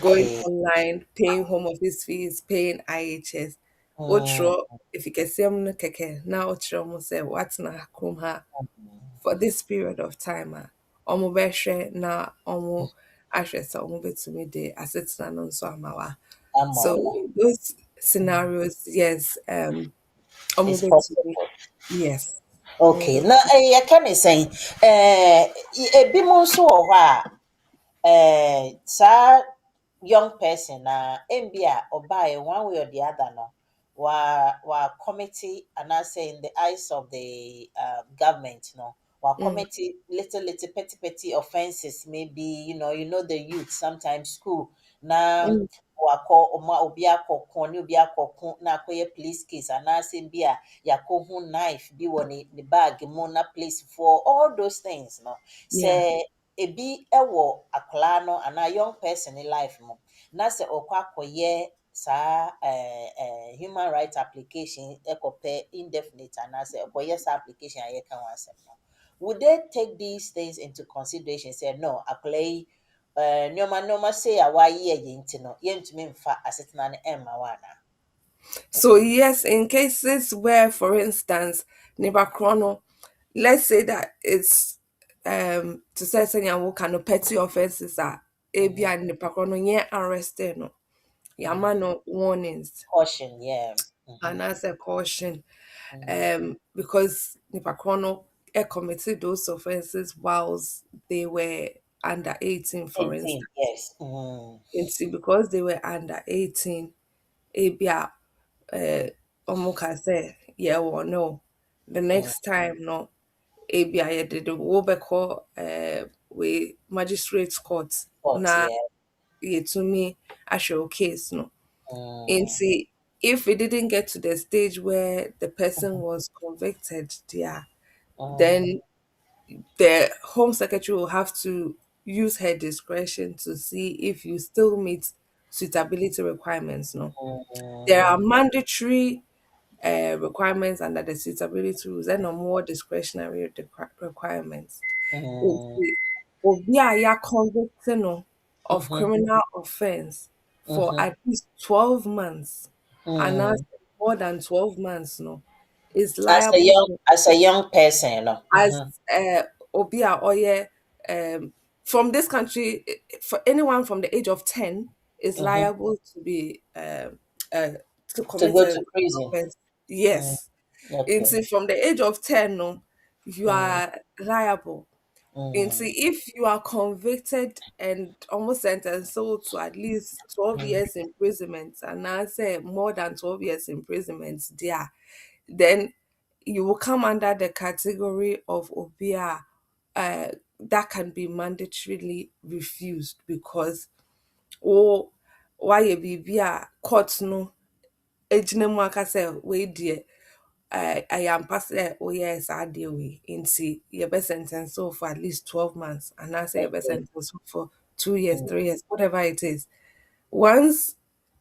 going Okay. online, paying home office fees, paying IHS. Mm, Otro, if you can see them keke, now Otro mo say what's na come ha for this period of time. Omo behwe na omo ahwe sa omo betumi de asetena no nso amawa. I'm So all in those scenarios, yes, omo it's betumi, possible. yes. Omo Okay. Na yɛka ne sɛn ebi mo nso wɔ hɔ a saa young person na ebi a ɔbaa one way or the other no wa committee and I say in the eyes of the government no wa mm, committee little petty offenses maybe you know the youth sometimes school na mm, wakɔ obi akɔko ne obi akɔko na akɔyɛ police case anaasɛ bi a yakɔhu knife bi wɔ ne bag mu na police for all those things no yeah. sɛ ebi ewo akola no ana young person in life mo na se okwa akoye sa human rights application ekope indefinite and say okoye sa application aye kan wansem no, would they take these things into consideration? Say no, akola nyoma say a why ye nti no yentumi mfa asetena ne emma wana. So yes, in cases where, for instance, neighbor chrono, let's say that it's to say what kind of petty offenses are Mhm. ABI neighbor chrono yeah arrested no. Mhm. Yamano warnings Caution, yeah. Mhm. and as a caution. Mhm. Because neighbor chrono committed those offenses whilst they were under 18, for 18, instance. yes. Mhm. And see, because they were under 18, ABI ɔmo ka sɛ yɛwɔ no the Mhm. next time no ebi a yɛde de wobɛkɔ wei magistrate court But na yeah. yɛtumi ahwɛ wo case no Mm. nti if it didn't get to the stage where the person was convicted yeah, Mm. then the home secretary will have to use her discretion to see if you still meet suitability requirements no. There are Mm. mandatory requirements under the suitability rules and no more discretionary requirements. Mm. Nti, obi a yɛaconvict no of Mhm. criminal offence for Mhm. at least 12 months and Mm. more than 12 months no is As a liable young as a young person, you know. as Mhm. obi a from this country for anyone from the age of 10 is Mhm. liable to be uh, to To commit go a to prison. offense. Mm. Yes. Okay. Into from the age of 10 no, you Mm. are liable. Into Mm. if you are convicted and almost sentenced so to at least 12 Mm. years imprisonment and I say more than 12 years imprisonment there, then you will come under the category of obia that can be mandatorily refused because oh why a bibia court no egyina mu aka sɛ wei deɛ ɛyɛ ampa sɛ woyɛɛ saa adeɛ wei nti yɛbɛ sentence wo for at least 12 months anaasɛ yɛbɛ Okay. sentence wo for 2 years Mm. 3 years whatever it is once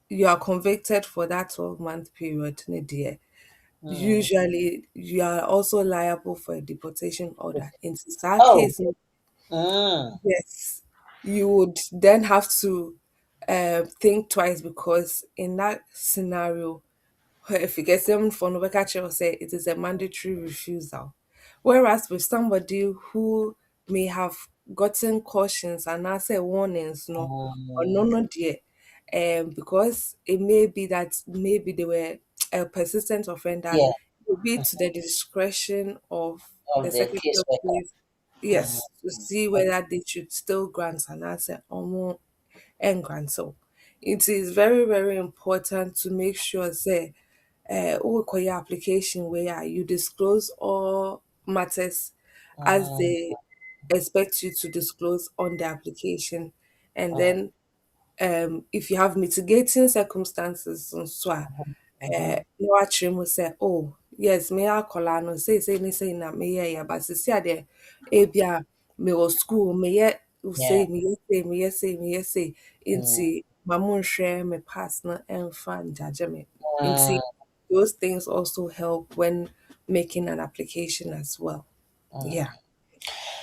you are convicted for that 12-month period ne deɛ Mm. usually you are also liable for a deportation order. In that Oh. case, Mm. yes, you would then have to think twice because in that scenario, if you get them for Novaka or say it is a mandatory refusal. Whereas with somebody who may have gotten cautions and I say warnings, no, or no, Mm. no, dear, because it may be that maybe they were a persistent offender, Yeah. it will be to the discretion of the Of the Secretary of caseworker. Police, Mm. yes, to see whether they should still grant an answer or more and grant so. It is very, very important to make sure, say, your application where you disclose all matters as Mm. they expect you to disclose on the application. And Mm. then if you have mitigating circumstances nso a Mhm. na wakyerɛ mu sɛ oh yes meyɛ akwadaa no seesei ne sei na meyɛeɛ but sisi a deɛ ebi a mewɔ school meyɛ Yeah. sei meyɛ sei Mm. nti ma monhwɛ me pass no ɛmfa ngyagye me Mm. nti those things also help when making an application as well. Mm. Yeah.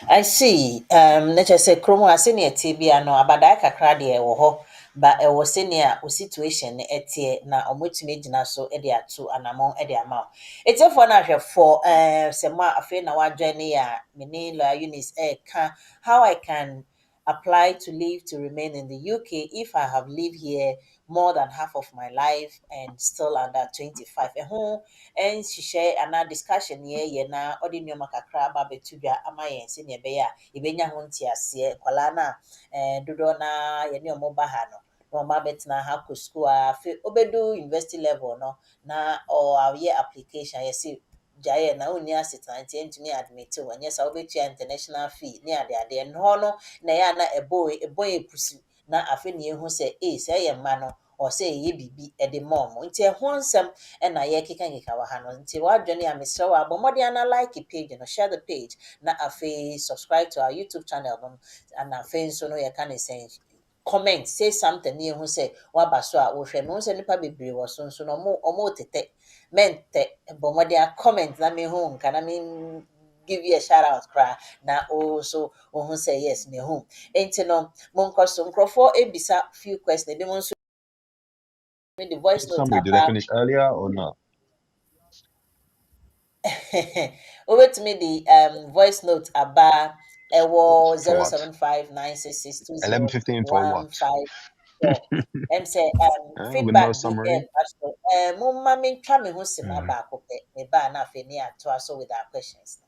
I see. Na kyerɛ sɛ kurom a sɛnea ɛteɛ bia no abadae kakra deɛ ɛwɔ hɔ ba ɛwɔ sɛnea wo situation no ɛteɛ na ɔmotumi gyina so de ato anammɔn de ama wo. Ɛtiefoɔ no ahwɛfoɔ sɛ mo a afei na woadwɛne yɛ a me ne Lawyer Eunice ɛreka how I can apply to leave to remain in the UK if I have lived here more than half of my life and still under 25. Ɛho nhyehyɛ anaa discussion yɛyɛ na ɔde nneɛma kakra aba abɛto dwa ama yɛn sɛnea ɛbɛyɛ a yɛbɛnya ho nteaseɛ. Nkwadaa no a dodoɔ no ara yɛne wɔn ba ha no na wɔn abɛtena ha akɔ school a afei ɔbɛdu university level no na ɔayɛ application yɛsɛ gyaeɛ na wonni asetena nti ɛntumi admit wo ɛnyɛ sɛ wobɛtua international fee ne adeadeɛ no hɔ no na ɛyɛ a na ɛbɔ yɛ pusu na afei na yɛhu sɛ sɛ ɛyɛ mma no or say ye bibi at the mom. Nti e ho nsem e na ye keka wa ha no. Nti wa dwene a mesre wa abomode ana like page no, share the page na afi subscribe to our YouTube channel no, and afi so no ye can say comment, say something near who say waba so a wo hwe me say nipa bebre wo so no omo tete mente bomode comment na me hu nka na me give you a shout out cry na also who say yes me hu enti no monko so nkrofo ebisa few questions ebi mo so the voice note Summary, did I about finish earlier or not? over to me the voice note about ewo For what? 11:15 for what? 07596620154. Say With no feedback be summary. mumma me twa me ho sima Mm. ba ko pe me ba na fe ni ato aso with our questions.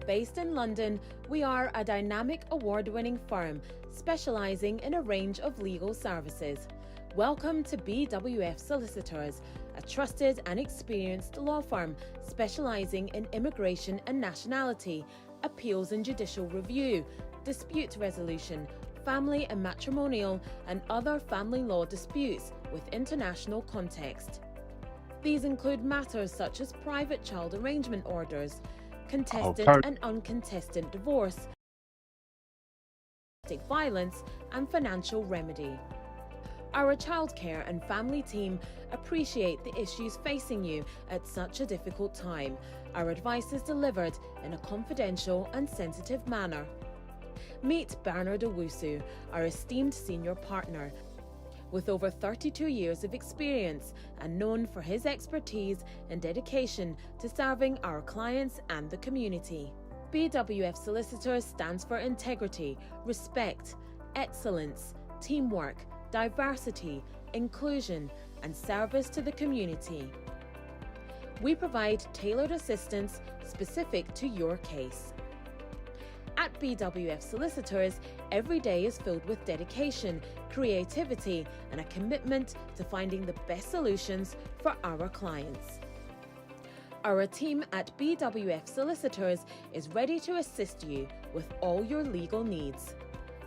Based in London, we are a dynamic award-winning firm specializing in a range of legal services. Welcome to BWF Solicitors, a trusted and experienced law firm specializing in immigration and nationality, appeals and judicial review, dispute resolution, family and matrimonial, and other family law disputes with international context. These include matters such as private child arrangement orders, contested and uncontested divorce, domestic violence, and financial remedy. Our childcare and family team appreciate the issues facing you at such a difficult time. Our advice is delivered in a confidential and sensitive manner. Meet Bernard Owusu, our esteemed senior partner, with over 32 years of experience and known for his expertise and dedication to serving our clients and the community. BWF Solicitors stands for integrity, respect, excellence, teamwork, diversity, inclusion, and service to the community. We provide tailored assistance specific to your case. At BWF Solicitors, every day is filled with dedication, creativity, and a commitment to finding the best solutions for our clients. Our team at BWF Solicitors is ready to assist you with all your legal needs.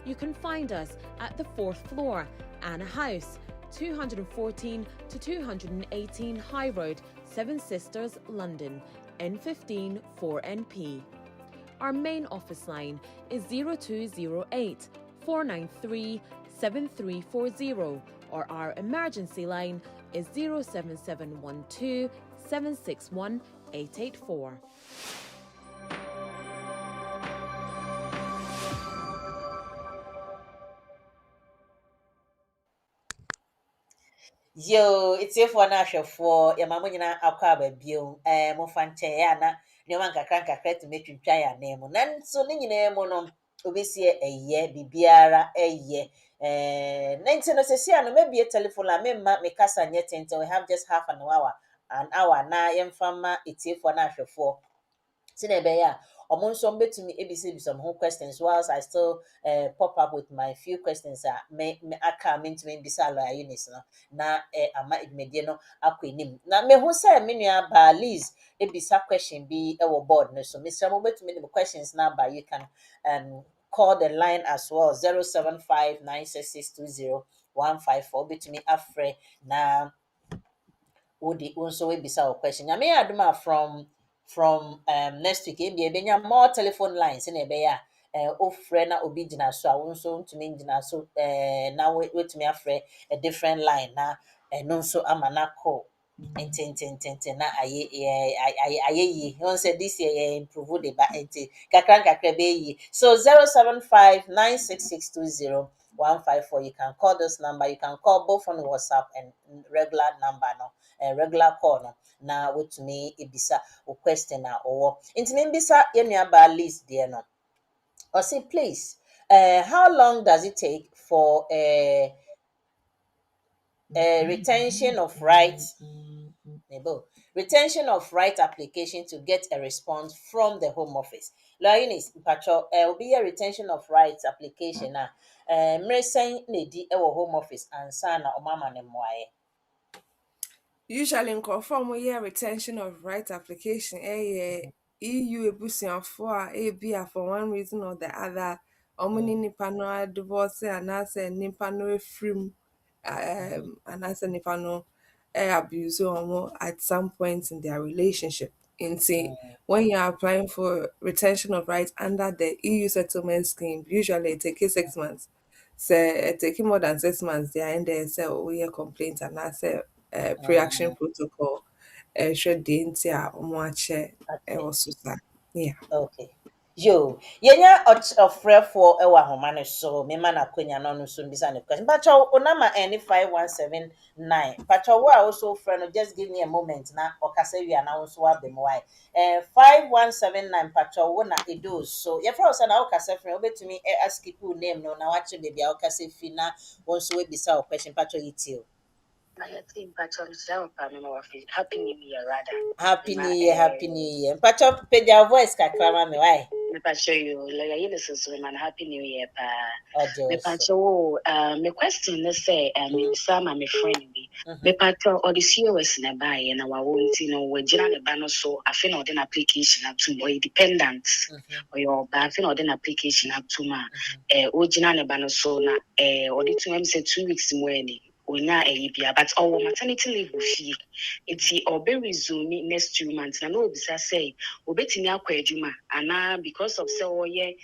You can find us at the 4th floor, Anna House, 214 to 218 High Road, Seven Sisters, London, N15 4NP. Our main office line is 0208 493 7340, or our emergency line is 07712 761 884. Yo, it's if one asher for your mamma akwa babio, mo fanteana, no one kakra to make you try a name. Nan so ning name on obesi a year, bibiara a year. 19 no maybe a telephone la me casa yet until we have just half an hour na fama it's if one asher for. Sinebeya, omonso betumi ebisi some whole questions whilst I still pop up with my few questions me aka into me bisa la Eunice no na ama edmedie no akwenim na me hu say me nua ba Liz ebisa question bi e wo board no so Mr. Mo betumi the questions number you can call the line as well 07596620154 betumi afre na Odi also will be our question. I may aduma from next week. Maybe more telephone lines in a bear. Friend obi gyina so a wo nso ntumi gyina so na wetumi afrɛ a different line na ɛno nso ama na kɔ nti na ayɛ yie wɔn sɛ this year yɛ improve de ba nti kakra bɛyɛ yie so 07596620154 you can call this number, you can call both on WhatsApp and regular number no regular call no na wetumi ebisa o question na ɔwɔ nti me mbisa yɛ nua ba list deɛ no. Or say, please, how long does it take for a retention of rights, retention of right application to get a response from the Home Office? Eunice, Pacho, will be a retention of rights application now. Mre saying lady Home Office and sana or mama nemwaye. Usually in conform we retention of right application EU ebusuafo a be for one reason or the other omni nipa no divorce and as nipa no efrim and as nipa no abuse omo at some point in their relationship. When you're applying for retention of rights under the EU settlement scheme, usually it takes 6 months. So it taking more than 6 months, they are in there say oh yeah complaint and I say pre-action protocol should the entire omoache Okay. also that. Yeah. Okay. Yo, yenya ofrefo ewa homa ne so me ma na kwanya no no so bisa ne question. Pacho onama any 5179. Pacho wo also friend no just give me a moment na okasa wi na wo so abem why. 5179 pacho wo na edo so. Ye fra so na okasa friend obetumi ask people name no na wache baby a okasa fi na wo so we bisa o question pacho yitio. Happy New Year, rather. Happy New Year, Happy New Year. Pacho peja voice kakra me why? Me pacho you, like Eunice is man. Happy New Year, pa. Me Ojo. pacho, me question is say, me sama me friend be. Me pacho or the COS na buy na wa won't we jina ne bano so I feel not an application up to or dependent or your ba I feel not an application up to ma o jina ne bano so na or the 2 say 2 weeks more ni. Onya bia but our maternity leave will fee enti obe resume next 2 months na no obisa say obetimi akwa adwuma ana because of say oye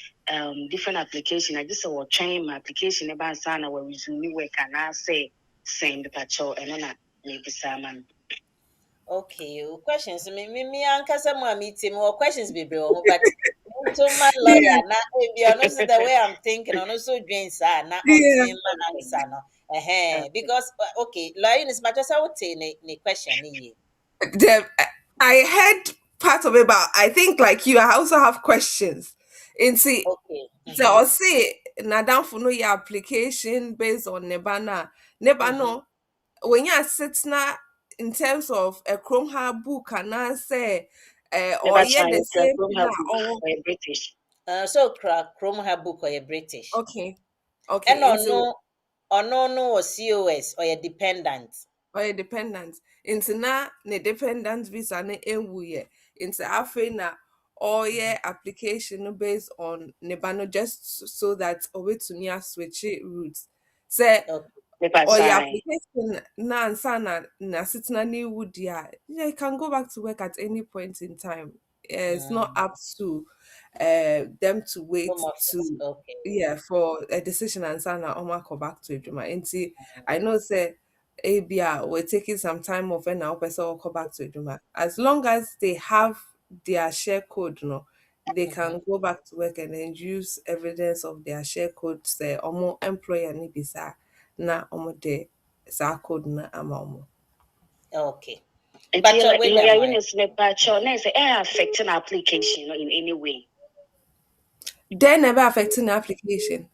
different application I just say we train my application e ba sana we resume work ana say send the pacho and na me bisa man. Okay, questions. Me ankasa mo meeting more questions be bro, but to my lawyer na be honest the way I'm thinking on also dream sir na Yeah. ultimate man answer no. Because okay, lawyer is much as I would say ni question ni. The, I heard part of it, but I think like you, I also have questions. And see, Okay. so I'll say, Nadam for no your application based on Nebano, when you're sitting in terms of a Chrome hard book, and I say, Me or pacho yeah, the is same from thing, her or British. So Chrome her book or a British. okay, And okay, no or no or COS or a dependent. or a dependent into na ne dependent visa ne enwuye into afena or yeah application no based on nebano just so that away to near switch it routes say Okay. Me or your pacho. application na sana na sitina ni wood yeah you can go back to work at any point in time. It's not up to them to wait Home office. to Okay. yeah for a decision and sana oma go back to Ejuma. And see I know say ABR we're taking some time off and now person will come back to Ejuma. As long as they have their share code, no, they can go back to work and then use evidence of their share code say omo employer ni bisa na omo de sa code na ama omo. Okay. But William, Eunice me pacho na say affecting application in any way. They never affecting the application.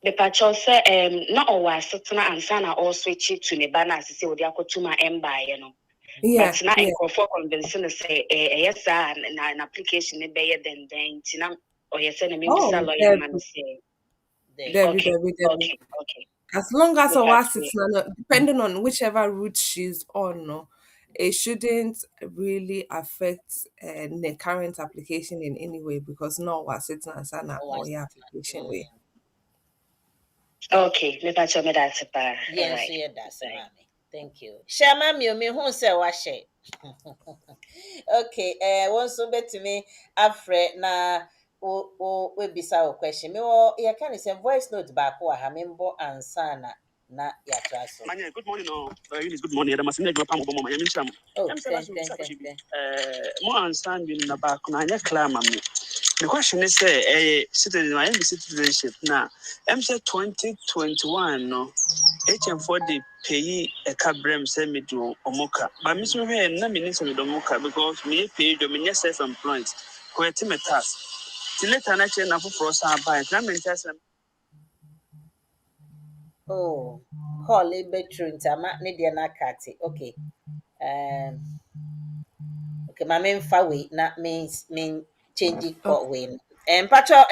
The pacho say not always setna ansa na all switch it to ne ba na say odi akotuma emba ye no. Yeah, But na yeah. for convincing say yes an application ne be then tina or yes na me bisa Oh, lawyer man say. Okay. Debbie. Okay. As long as Me a was pacho. it's not depending on whichever route she's on, no, it shouldn't really affect the current application in any way because no was it's not sana or your application way. Okay, me pacho me that's pa. Yes, Alright. yeah, that's mommy. Thank you. Shama mi omi who say washe. Okay, once so bet me afre na we bisa o question. Me wo ya can say voice note back wa ha membo ansana na ya traso. Manya, good morning, no. Eunice, good morning. The Masina Grapam Bomo, I am Oh, more understanding about Nanya Clamam. The question is, citizen, I am citizenship now. I'm say 2021, no. HM40 pay a cabrem semi to Omoka. But Miss Ray, no minister with Omoka because me pay the self employed. Quite a task. Till later, I actually enough for us. By oh. Call it bedroom tama ne dia na kati. Okay. Okay, my main far way na means change call way. Patro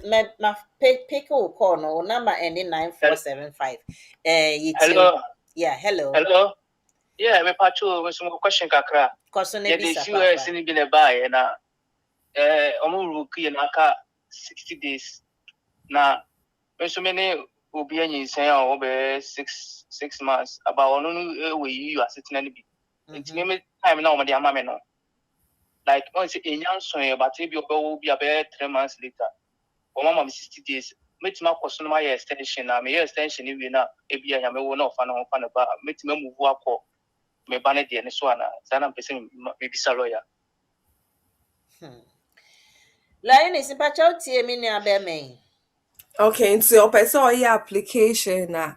my pick call no number ending 9475. Hello. Yeah, hello. Hello. Yeah, me pacho some question kakra. Koso na Yeah, bisa the US in be buy na omo ruki na aka 60 days. Na me so many obi anyi sen a obe 6 months about ono no we you asetina ni bi. Nti me time na omo de ama me no. Like on say enyan so e but e bi obe be about 3 months later. O mama me 60 days. Metima koso no my extension na me extension ni we na e bi anya me wo na ofa na ba metima move akọ me ba ne de ne so ana sana mpese me bisa lawyer. Eunice, mpacha tie me nua be me. Okay, nti opese oye application na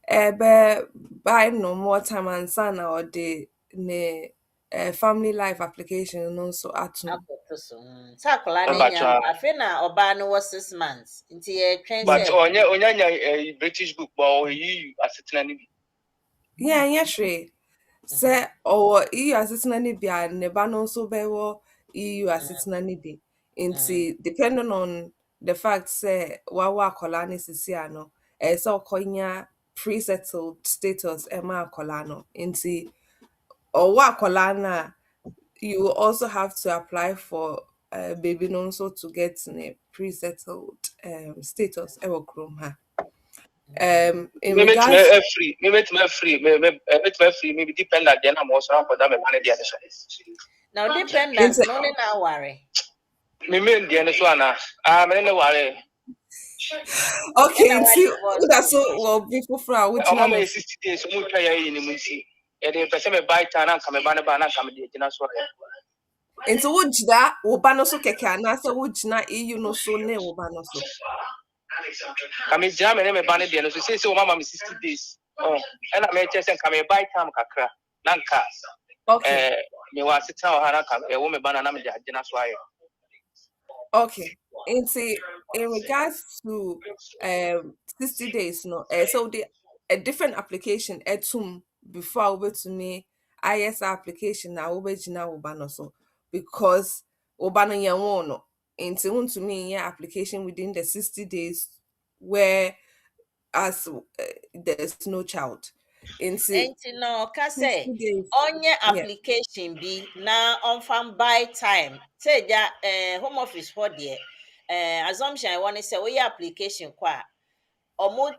ebe by no more time and sana or the ne family life application no so atum. Akoto so. Sa akola na nya afi na oba no was 6 months. Nti ye twen But say onya British book but you asetina ni bi. Yeah, yeah, sɛ ɔwɔ EU asetena no bi a ne ba no nso bɛwɔ EU asetena no bi nti depending on the fact sɛ wawo akwadaa no sisi ano ɛyɛ sɛ ɔkɔnya pre-settled status ɛma akwadaa no nti ɔwɔ akwadaa no a you will also have to apply for baby no nso to get ne pre-settled status ɛwɔ kurom ha. In Me met regards me free me be dependent then I'm also for that me man dey so. now dependent into no ne na worry. Me dey so ana me ne ware. And okay, why nti divorce? woda so wɔ bi foforɔ a O wogyina mama no 60 days so mu twa ya ni mu nti. E dey pese me buy time na ka me ba ne ba na ka me dey gina so. nti wogyina wo ba no so kɛkɛ anaasɛ wogyina EU no so ne wo ba no so. Ka me gina me ne me ba ne dey no so say o mama me 60 days. Oh, and I me say ka me buy time kakra. Na nka Okay, me wa asetina o ha na ka e wo me ba na me dey gina so ayo. okay. Nti in regards to 60 days no, so the a different application ɛtum before a wobɛtumi ayɛ saa application na wobɛgyina wo ba no so because wo ba no yɛn wo no nti wontumi nyɛ application within the 60 days where as there's no child. Nti Enti no ka 60 say days. onye Yeah. application bi na on fan buy time. Say ja home office for there. Assumption I want to say we application kwa almost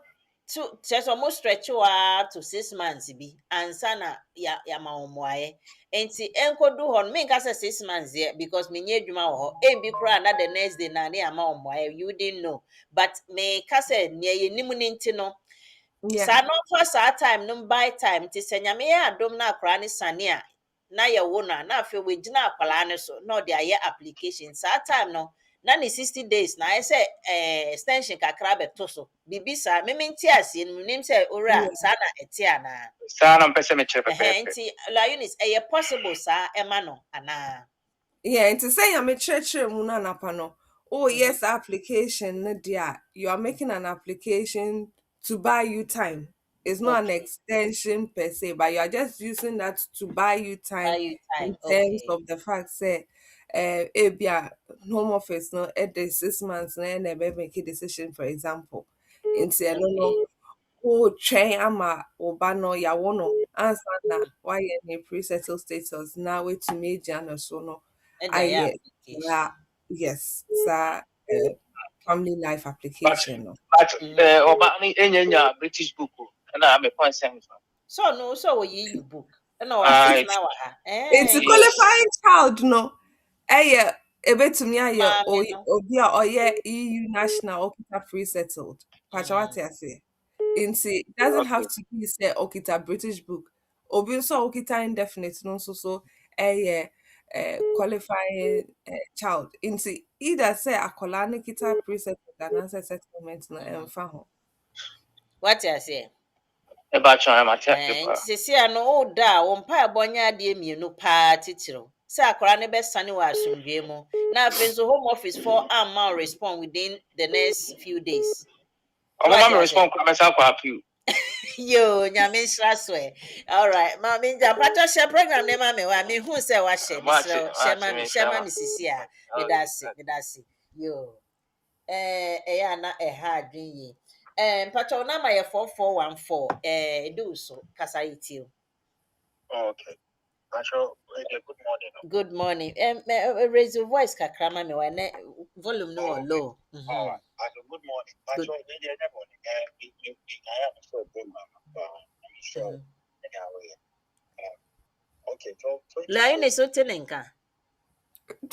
just almost stretch up to 6 months bi ansa na ya ma omoaye. Enti enkodu hon me nka say 6 months here because me nye adwuma wo ho. Em bi kra na the next day na ya ma omoaye. You didn't know. But me ka say ne ye nimu ni nti no Yeah. saa no for saa time no buy time nti sɛ nyame yɛ adom na akwaraa ne sane a na yɛwo no a na afei wɔgyina akwaraa no so na ɔde ayɛ application saa time no na ne 60 days na ayɛ sɛ extension kakra bɛto so biribi saa meme nte aseɛ no nim sɛ owura Yeah. saa na ɛte anaa Sa na mpese me kire pepe. nti la Eunice ɛyɛ possible saa ɛma no anaa Yeah, nti sɛ ya mekyerɛkyerɛ mu no anapa no, oh yes, application no dear, you are making an application to buy you time. It's not an okay extension per se, but you are just using that to buy you buy time you time in terms okay of the fact say ebia home office no at the 6 months na never make a decision, for example. Nti ɛno no okay wotwɛn ama wo ba no yɛawo no ansa na woayɛ ne pre-settled status na woatumi agya no so no ɛde ayɛ ayɛ application saa yes saa family life But application no. oba ni enya British book na me point sense. so no so wɔ yi you book ɛna Ah, wɔasɛt na wɔ ha It's a yes. qualifying child no ɛyɛ ebetumi ayɛ maame no obi a ɔyɛ EU national ɔkita pre-settled patwa wate ase nti it doesn't Okay. have to be sɛ ɔkita British book obi nso a ɔkita indefinite no nso so ɛyɛ qualifying child nti either sɛ akwadaa no kita pre-settled anaasɛ settlement no ɛmfa ho. wate aseɛ E ba chan ma te nti sesi a no woda a wo mpaebɔ nyɛ adeɛ mmienu paa titiriw sɛ akwaraa no bɛsane wɔ asomdwee mu na afei nso home office for amma wo respond within the next few days so Omo ma wate me aseɛ respond kwa me sa kwa appeal. yo nyame nhyira so ɛ alright maame ngya mpatɔ hyɛ program ne ma me hɔ a mehu sɛ wahyɛ mesrɛ wo hyɛ ma me sisi a meda ase yo ɛyɛ a na ɛha adwen yie mpatɔ na ma yɛ 4414 ɛdu so kasa yi tio Oh, okay. Actually, good morning. Good morning. Raise your voice, Kakrama. Me when volume no or low. All right. Good morning. Good. Actually, we did that morning. I have a short program. I'm sure. Okay. So. Eunice, what tenenka?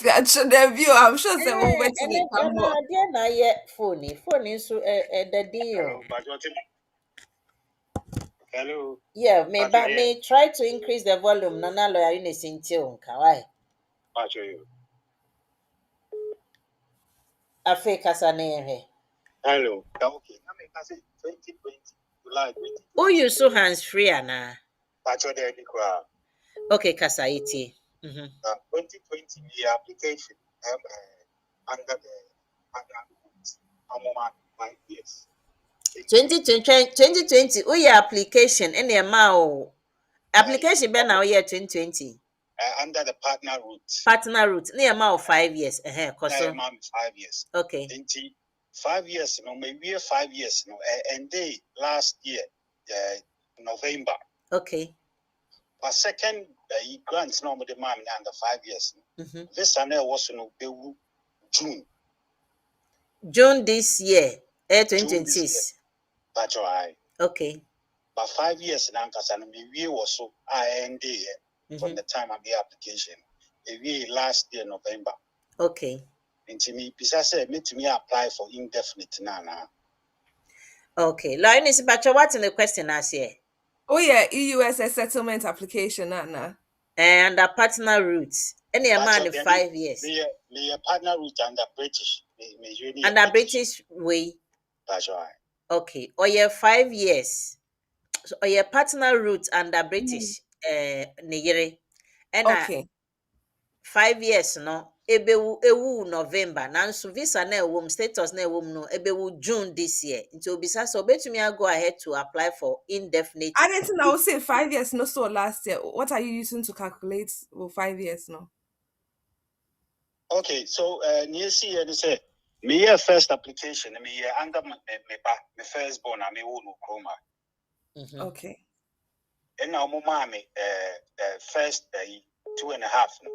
That should have you. I'm sure say oh wait till they come up. Dear, na yet phone. Phone so the deal. Hello. Yeah, may try to increase the volume. Nana lawyer Eunice in tune. Why? Actually. Afe kasa na ehe. Hello. Okay. I mean, I say 2020 July 2020. Oh, you so hands free, Anna. Actually, there you go. Okay, kasa iti. 2020 the application under the under 5 years. 2020, oh yeah, application. Any amount. Application be now year 2020. Under the partner route. Partner route. Near amount 5 years. Koso. 5 years. Okay. 5 years, maybe 5 years, and they last year, November. Okay. But second grants no the man under 5 years. This and was June. June this year, 2026. That's right. Okay. But 5 years now, because we was so IND from the time of the application. We last year November. Okay. Into me, Pisa said, me to me apply for indefinite now. Okay. Eunice, but what's in the question as here? Oh yeah, EUSS settlement application, Nana. And a partner route. Any amount of 5 years. The partner route under British. Under British way. That's right. Okay. Or yeah, 5 years. So, or yeah, partner route under British Nigeri. And okay. 5 years no. Ewu November. Nanso visa na ewom status na ewom no ebewu June this year. Nti obisa so betumi go ahead to apply for indefinite. I didn't know. Say 5 years no so last year. What are you using to calculate 5 years no? Okay, so near see and say me first application me under me first born me wonu chroma. Okay. And now mommy first 2.5 no.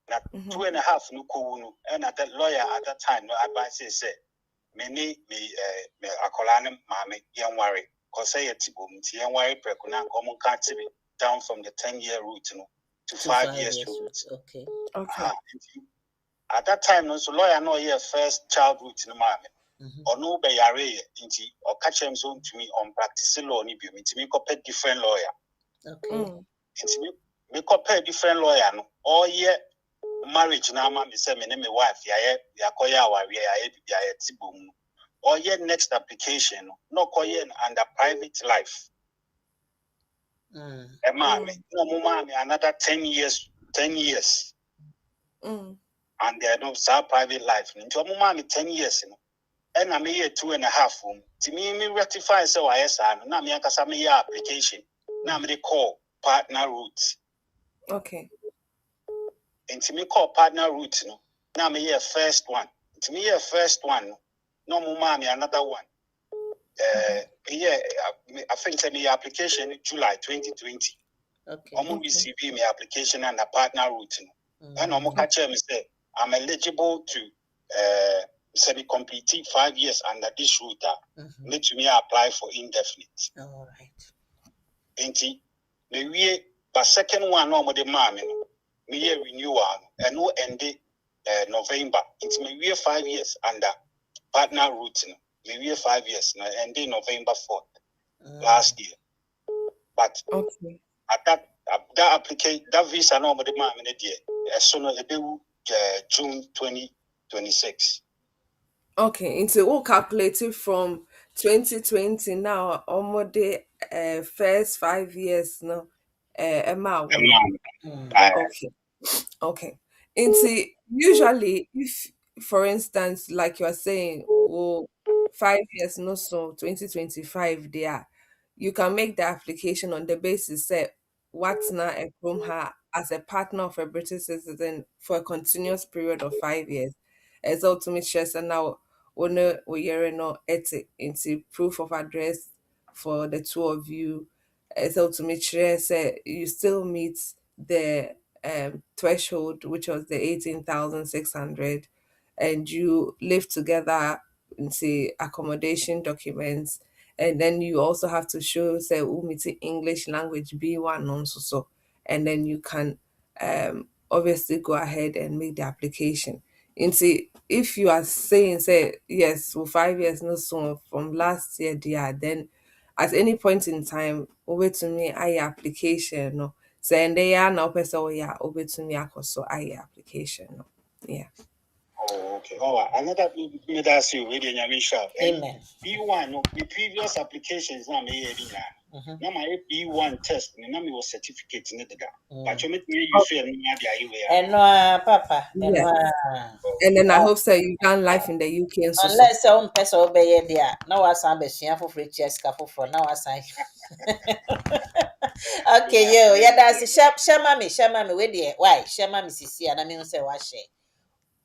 Now 2.5 no ko and at that lawyer at that time no advice say me akolane mame yan worry cause say tibum ti yan worry prekuna common can't be down from the 10-year route no to 5 years route. Okay. Okay. At that time no so lawyer no here first child route no mame or no be yare inti or catch him so to me on practice law ni bi me to me compare different lawyer. Okay. Inti me compare different lawyer no all year marriage na ma me say me and my wife ya koya aware ya tibum or yet next application no koye under private life e ma me no mo me another 10 years and there no sa private life nti mo ma me 10 years no and na me 2.5 ti me rectify say why sa no na me akasa me application na me call partner route. Okay. Nti me call partner route no na me first one. Nti me first one no mo ma me another one. I think the application July 2020. Okay. I'm receive my application and a partner route. And I'm catch me say I'm eligible to say complete 5 years under this route. Let me apply for indefinite. All right. Enti me but second one no the mammy me renewal and no end November. It's me 5 years under partner route. Maybe 5 years now, and in November 4th last year. But okay. At that application, that visa no the man in the year, as soon as June 2026. Okay, into all calculated from 2020 now, almost the first 5 years no amount. Okay. Okay. Into usually if for instance, like you are saying, 5 years no so 2025 there, you can make the application on the basis that what's now a her as a partner of a British citizen for a continuous period of 5 years. As ultimate stress and now we no ethic into proof of address for the two of you So to make sure say you still meet the threshold, which was the 18,600, and you live together in say accommodation documents, and then you also have to show say umiti English language B1 also, so and then you can obviously go ahead and make the application. And see if you are saying say yes for 5 years no so from last year dear, then at any point in time over to me I application no send they are now person yeah over to me so I application no yeah. Oh, okay. Oh, another me that's you really Amen. B1 no the previous applications na me here na my B1 test na me was certificate in the but you make me you feel na dia you And papa, and Yeah. And then I hope so you've done life in the UK and so. unless some person obey there, now I sound bestia for free chess for now I sign. Okay, yo, yeah, that's shama me, wait there. Why? Shama me, sisi, and I mean, say, what she?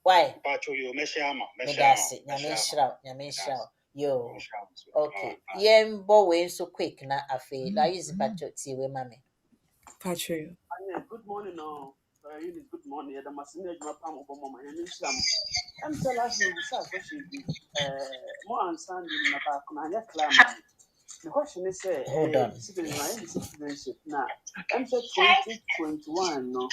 Why? but you meshama That's it. Yamin shroud. Yo. Okay. Yembo way so quick na afe. La use pacho ti we mame. Patrick. Good morning, Eunice, good morning. The Massina Pam of Mama and Islam. I'm telling you, more understanding about Kunanya Clam. The question is, Hold on. citizenship now. I'm 2021, no.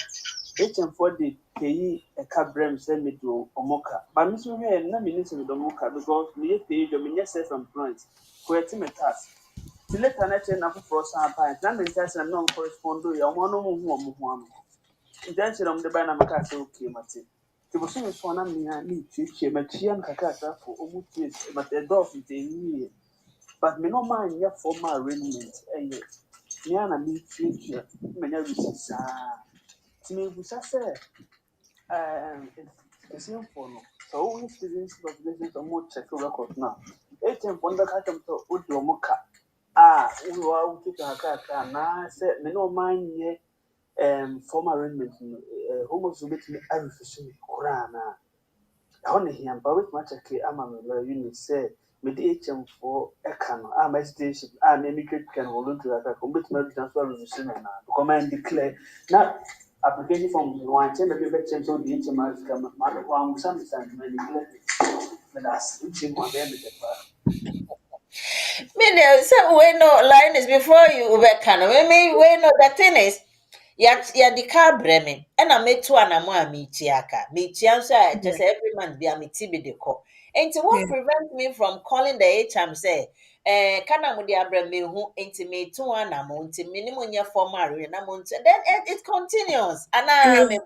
HM4 did pay a cabrem send me to Omoka. But Miss Maria, no minister with Omoka because me pay your minister self-employed for a team task. To let an action for some time, that means that's a non correspondent. You want to move. Intention of the banner Macassa, okay, Mati. It was so much fun. I need to cheer Machian Cacata for almost years, but the dog is a year. But me no mind your former arrangement, and yet. Niana need future, many reasons. To me, we say, it's same for no. So, we students of this are more check record now. 18 Ponda Catam to Udomoka. We were out to Hakaka, and I said, me no mind ye. Former arrangement, almost a bit everything. Corana. On him, but with much a Amam, Eunice said, with HM for a can, my station, and emigrate can volunteer at a complete marriage transfer revision and command declare not application from one chamber of change on the HMRs come, Mother Wang, sometimes many but that's him on them. Me say we no line is before you we can. We know the thing is ya the car breme and I made two and a me tiaka. Me tiansa just every month be a me tibi de call. And to what prevent me from calling the HM say kana mo dia breme hu intimate two and a month minimum ya formal na month then it continues and me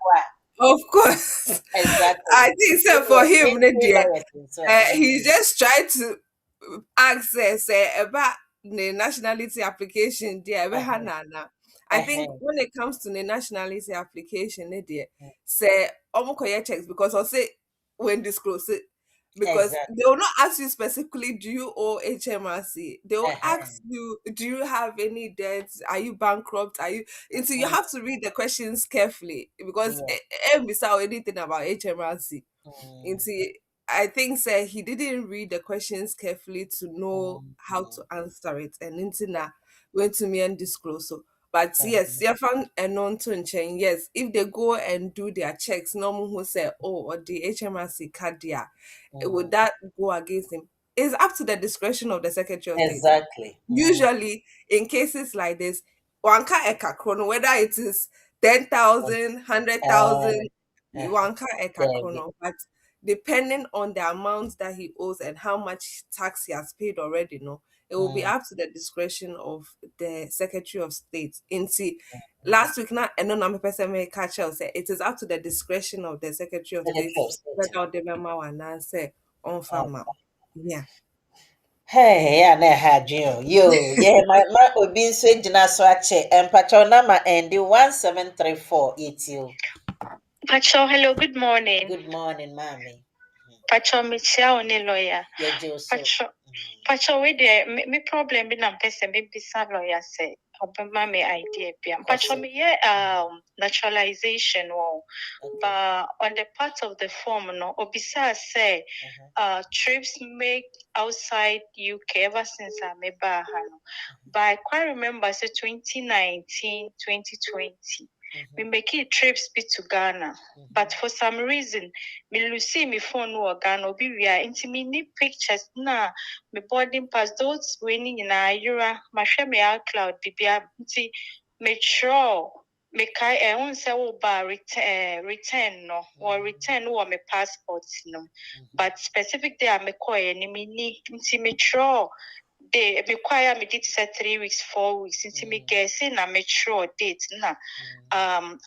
Of course. exactly. I think so for him, Lydia, So, he just tried to access about the nationality application there. I think when it comes to the nationality application, Lydia, say almost checks because I'll say when disclose it. Because they will not ask you specifically, do you owe HMRC? They will ask you, do you have any debts? Are you bankrupt? Are you? And so you have to read the questions carefully because miss out anything about HMRC. And see, I think say he didn't read the questions carefully to know how to answer it, and into na went to me and disclose. So, but yes, you found a non-tone chain. Yes, if they go and do their checks, normal who say, oh, or the HMRC card there, would that go against him? It's up to the discretion of the Secretary of State. exactly. Usually, in cases like this, one ka eka chrono, whether it is 10,000, 100,000, one ka eka chrono, but depending on the amount that he owes and how much tax he has paid already, no, it will be up to the discretion of the Secretary of State. In see, last week now, and no person may catch us. It is up to the discretion of the Secretary of State whether the memo and say on farmer. Yeah. Hey, yeah, na had you. Yeah, my obi so gyina so ache. Empacho number end 1734 you. Pacho, hello, good morning. Good morning, mommy. Pacho, Michelle, only lawyer. Yeah, Joe. Pacho, we there. Me problem be na person be bisa lawyer say. my idea. But for me, naturalization but on the part of the form, no, Obisa say trips make outside UK ever since I made but I quite remember say 2019, 2020. We make it trips be to Ghana, but for some reason, me Lucy me phone no Ghana be we are into me need pictures na me boarding pass those winning in Ayura, my share me out cloud bibia me sure me kai won say wo ba return no or return no me passport no, but specific day I me call any me need me sure. They require me to say 3 weeks, 4 weeks. Since me guessing a mature date na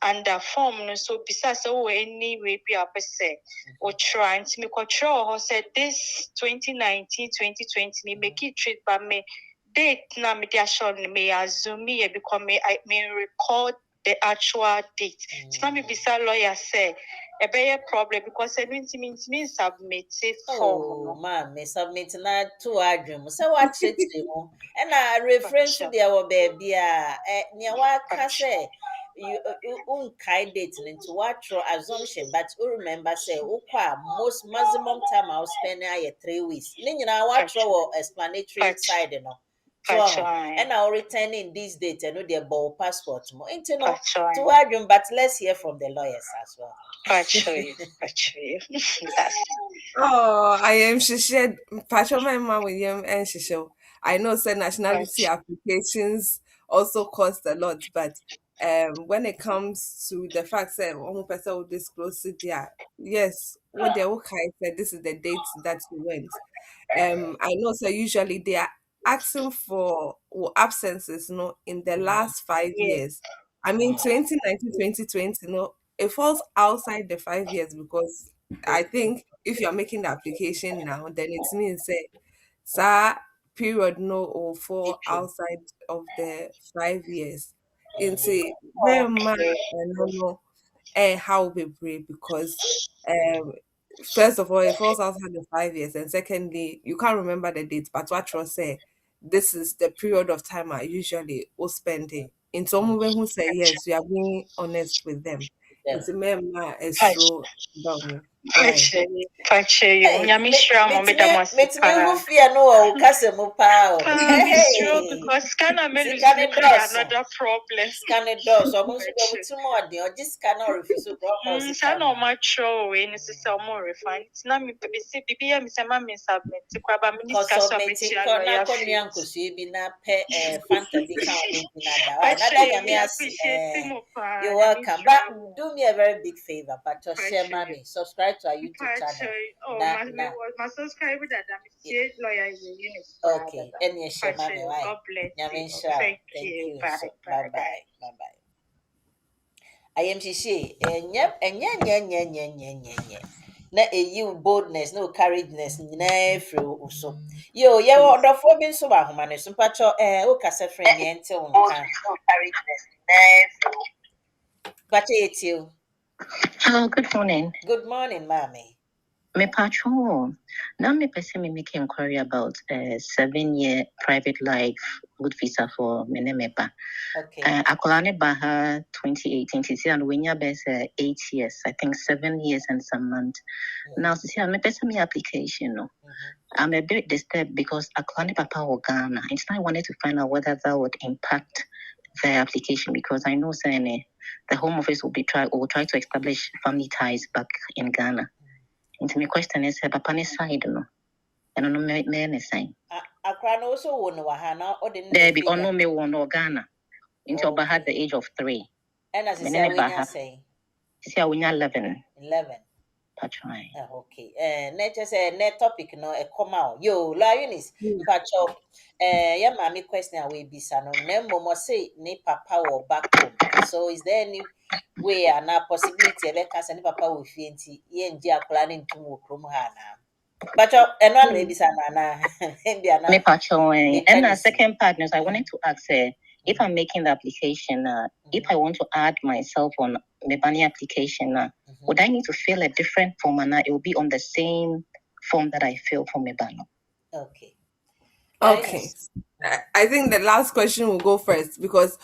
under form no so besides so anyway be a say or trying to make control said this 2019, 2020 me make it treat by me date na me shown me assume me because me I may record the actual date. It's not me beside lawyer say a better problem because I mean submit it Oh, ma'am, me submit na to adwum. So what treat you? And I reference to the our baby near what can say you unkai date into what assumption, but you remember say most maximum time I'll spend 3 weeks. Then what explanatory side, you know. So and I'll return in this date and the ball passport more. Into no to adwum, but let's hear from the lawyers as well. Actually. Oh, I am she shared Patrol my mom with him and she show. I know say nationality applications also cost a lot, but when it comes to the fact that one person will disclose it there, yes, what they will said this is the date that you went. I know so usually they are asking for absences, in the last 5 years. I mean 2019, 2020, it falls outside the 5 years because I think if you're making the application now, then it means that period no or fall outside of the 5 years. Into very much no how we brave because first of all it falls outside the 5 years, and secondly you can't remember the date, but what you say this is the period of time I usually will spend it. In some women who say yes, we are being honest with them. It's a member is true about me. Why? Metimi fear no kase mo pa o. Because another problem. Scan doors. So most people with more than or just cannot refuse to go house. No much show in this more refined. It's not me say bibi me say mammy submit. Kwaba me submitting na konu yanko so bi na pe fanta bi kan bi na da. Why na da nyame asi. You're welcome. But do me a very big favor, but to share mommy, subscribe to our YouTube channel. My subscriber that I'm lawyer is Eunice. Okay, and you share mommy, why? God bless you. Thank you. Bye bye. I am she and yep, na you boldness, no courageousness, never so. Yo, the phone so bad, man. So, patcho, kasa friend, until courageousness, never. But it's you. Hello, good morning. Good morning, mommy. Me patron. Now me person me make inquiry about 7-year private life good visa for Menemepa. Okay. Akolane Baha 2018 and when you best 8 years, I think 7 years and some months. Now see me person me application no. I'm a bit disturbed because Akolane Papa or Ghana. It's not I wanted to find out whether that would impact their application because I know saying the Home Office will try to establish family ties back in Ghana. Into my question is Papa ni side no. I don't know me sign. Akra no so won wahana or the there be no me won or Ghana. Into Oba had the age of 3. And as I say, see we 11. 11. That's right. Okay. Nature say net topic no e come out. Yo, la Eunice. Pacho. Yeah, mommy question away bisa no. Nemo say ne papa or back home. So is there any way and a possibility ebe kasa ni papa wo fie nti ye nji akla ne ntum wo krom ha na. Pacho eno na bisa na me pacho and the second part is I wanted to ask if I'm making the application, if I want to add myself on the money application, would I need to fill a different form and it will be on the same form that I fill for Mebano? Okay. Okay. I think the last question will go first because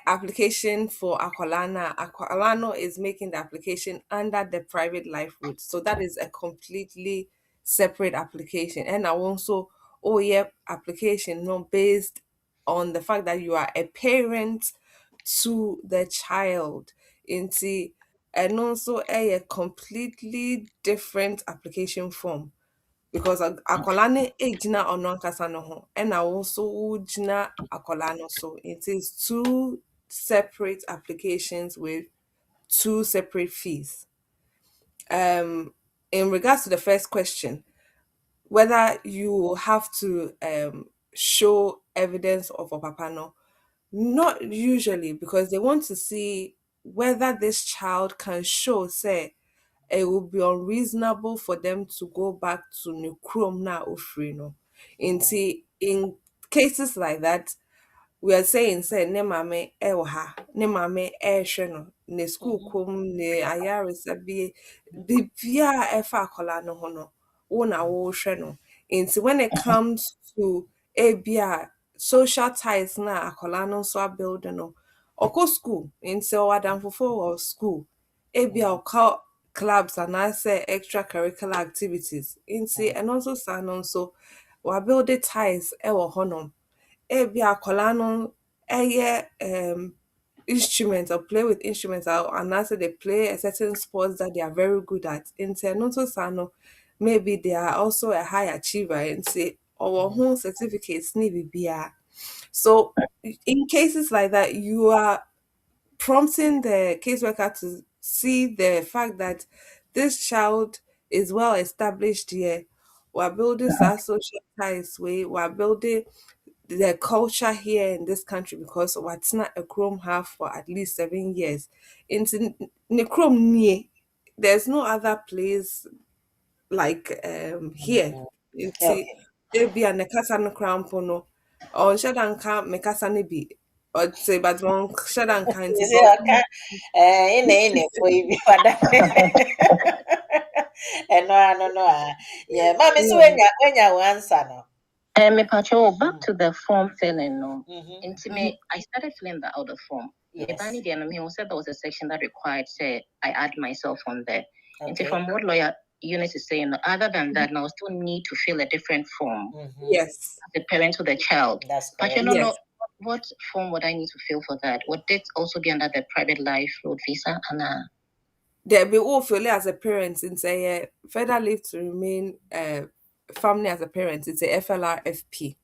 application for Aqualana. Aqualano is making the application under the private life route. So that is a completely separate application. And I also application not based on the fact that you are a parent to the child. Into and also a completely different application form because akwadaa no gyina ɔno ankasa no ho ɛna wo nso wogyina akwadaa no so. It is two separate applications with two separate fees. In regards to the first question, whether you have to show evidence of a papa no, not usually because they want to see whether this child can show say it would be unreasonable for them to go back to New Chrome now ofri no. In cases like that, we are saying say ne mame e wɔ ha, ne mame hwɛ no, ne school kom, ne ayaresa bi bibia ɛfa akwadaa no ho no, wo na wohwɛ no. Nti when it comes to ebia social ties na akwadaa no nso abuild no, ɔkɔ school, nti ɔwɔ adamfofo wɔ school, ebia ɔkɔ clubs anaasɛ extracurricular activities. Nti ɛno nso saa no nso wabuild ties ɛwɔ hɔnom. Ebi akwadaa no instruments or play with instruments and also they play a certain sports that they are very good at. Nti ɛno nso saa no, maybe they are also a high achiever nti ɔwɔ ho certificates ne biribiara. So in cases like that, you are prompting the caseworker to see the fact that this child is well established here. We're building our social ties we're building the culture here in this country because what's not a Chrome have for at least 7 years. Into the Chrome near, there's no other place like here. It's it'll be a nekasa no crampono or shadanka mekasa ne bi or say but one shadanka You see, okay. In for you, and no. Yeah, mommy, so when you answer no. Me Pacho, back to the form filling. No, I started filling out the form. Yes. He said there was a section that required, say, I add myself on there. Okay. From what lawyer Eunice is saying, other than that, now I still need to fill a different form. Yes. The parent to the child. That's but you know, what form would I need to fill for that? Would it also be under the private life road visa? There be all feel as a parent and say further leave to remain family as a parent. It's a FLRFP.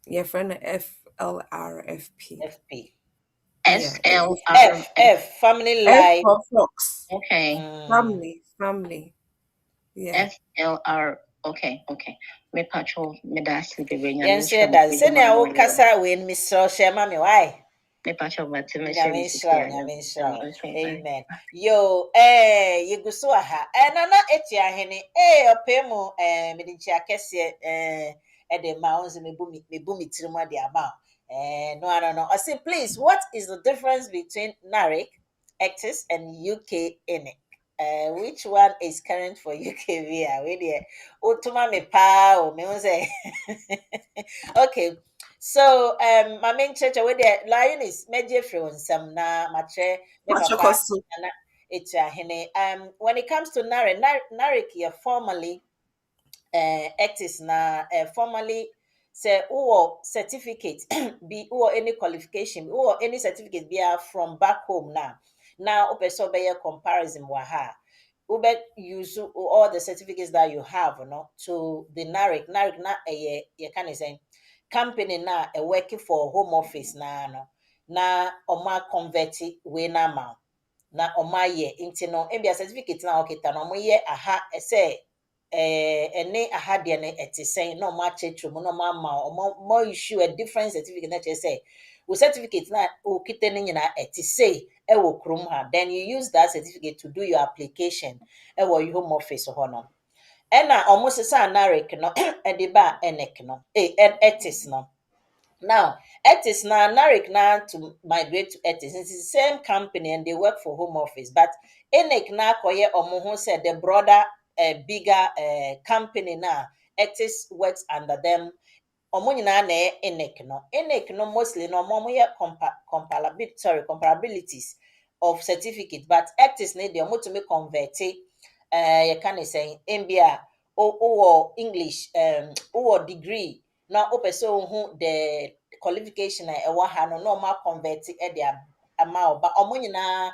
Yeah, friend FLRFP. FP. SLR. F family life. F for Fox. Okay. Family. Yeah. FLR. Okay. Me patrol me das the brain. Yes, that. Send your kasa when Mr. Shema me why? Me patrol but me Amen. Yo, you go so ha. Nana etia hene. Opemo me di chia kese e de mounds me bumi tiruma de amount. No. I say please, what is the difference between NARIC, Actis, and UK INIC? Which one is current for UK via? Utuma me pa o me say. Okay. So my main church with the Eunice media from some na matre me papa na it's when it comes to NARIC formally actis na formally say certificate be or any qualification or any certificate be from back home now open be comparison waha ube use all the certificates that you have to the NARIC na you can say company na working for home office na oma convert we na ma na oma ye inti no ebia certificate na okita no mo ye aha say ene aha de ne etisen na oma chechu mo na ma issue a different certificate na say we certificate na okita ne nyina etise e wo krom ha, then you use that certificate to do your application e wo your home office ho no ena almost say NARIC no e de ba ENIC no etis no. Now, ETIS now, NARIC now to migrate to ETIS. It's the same company and they work for home office. But ENIC now, Omoho said the broader, bigger company now, ETIS works under them ọmụ nyinaa na ENIC no mostly no ọmụ yɛ comparabilities of certificate but ethics ne deɛ ɔmo tumi convert yɛka ne sɛn mbia wowɔ English wowɔ degree na wopɛ sɛ ohu the qualification a ɛwɔ ha no na ɔmo convert de ama wo ba ɔmo nyinaa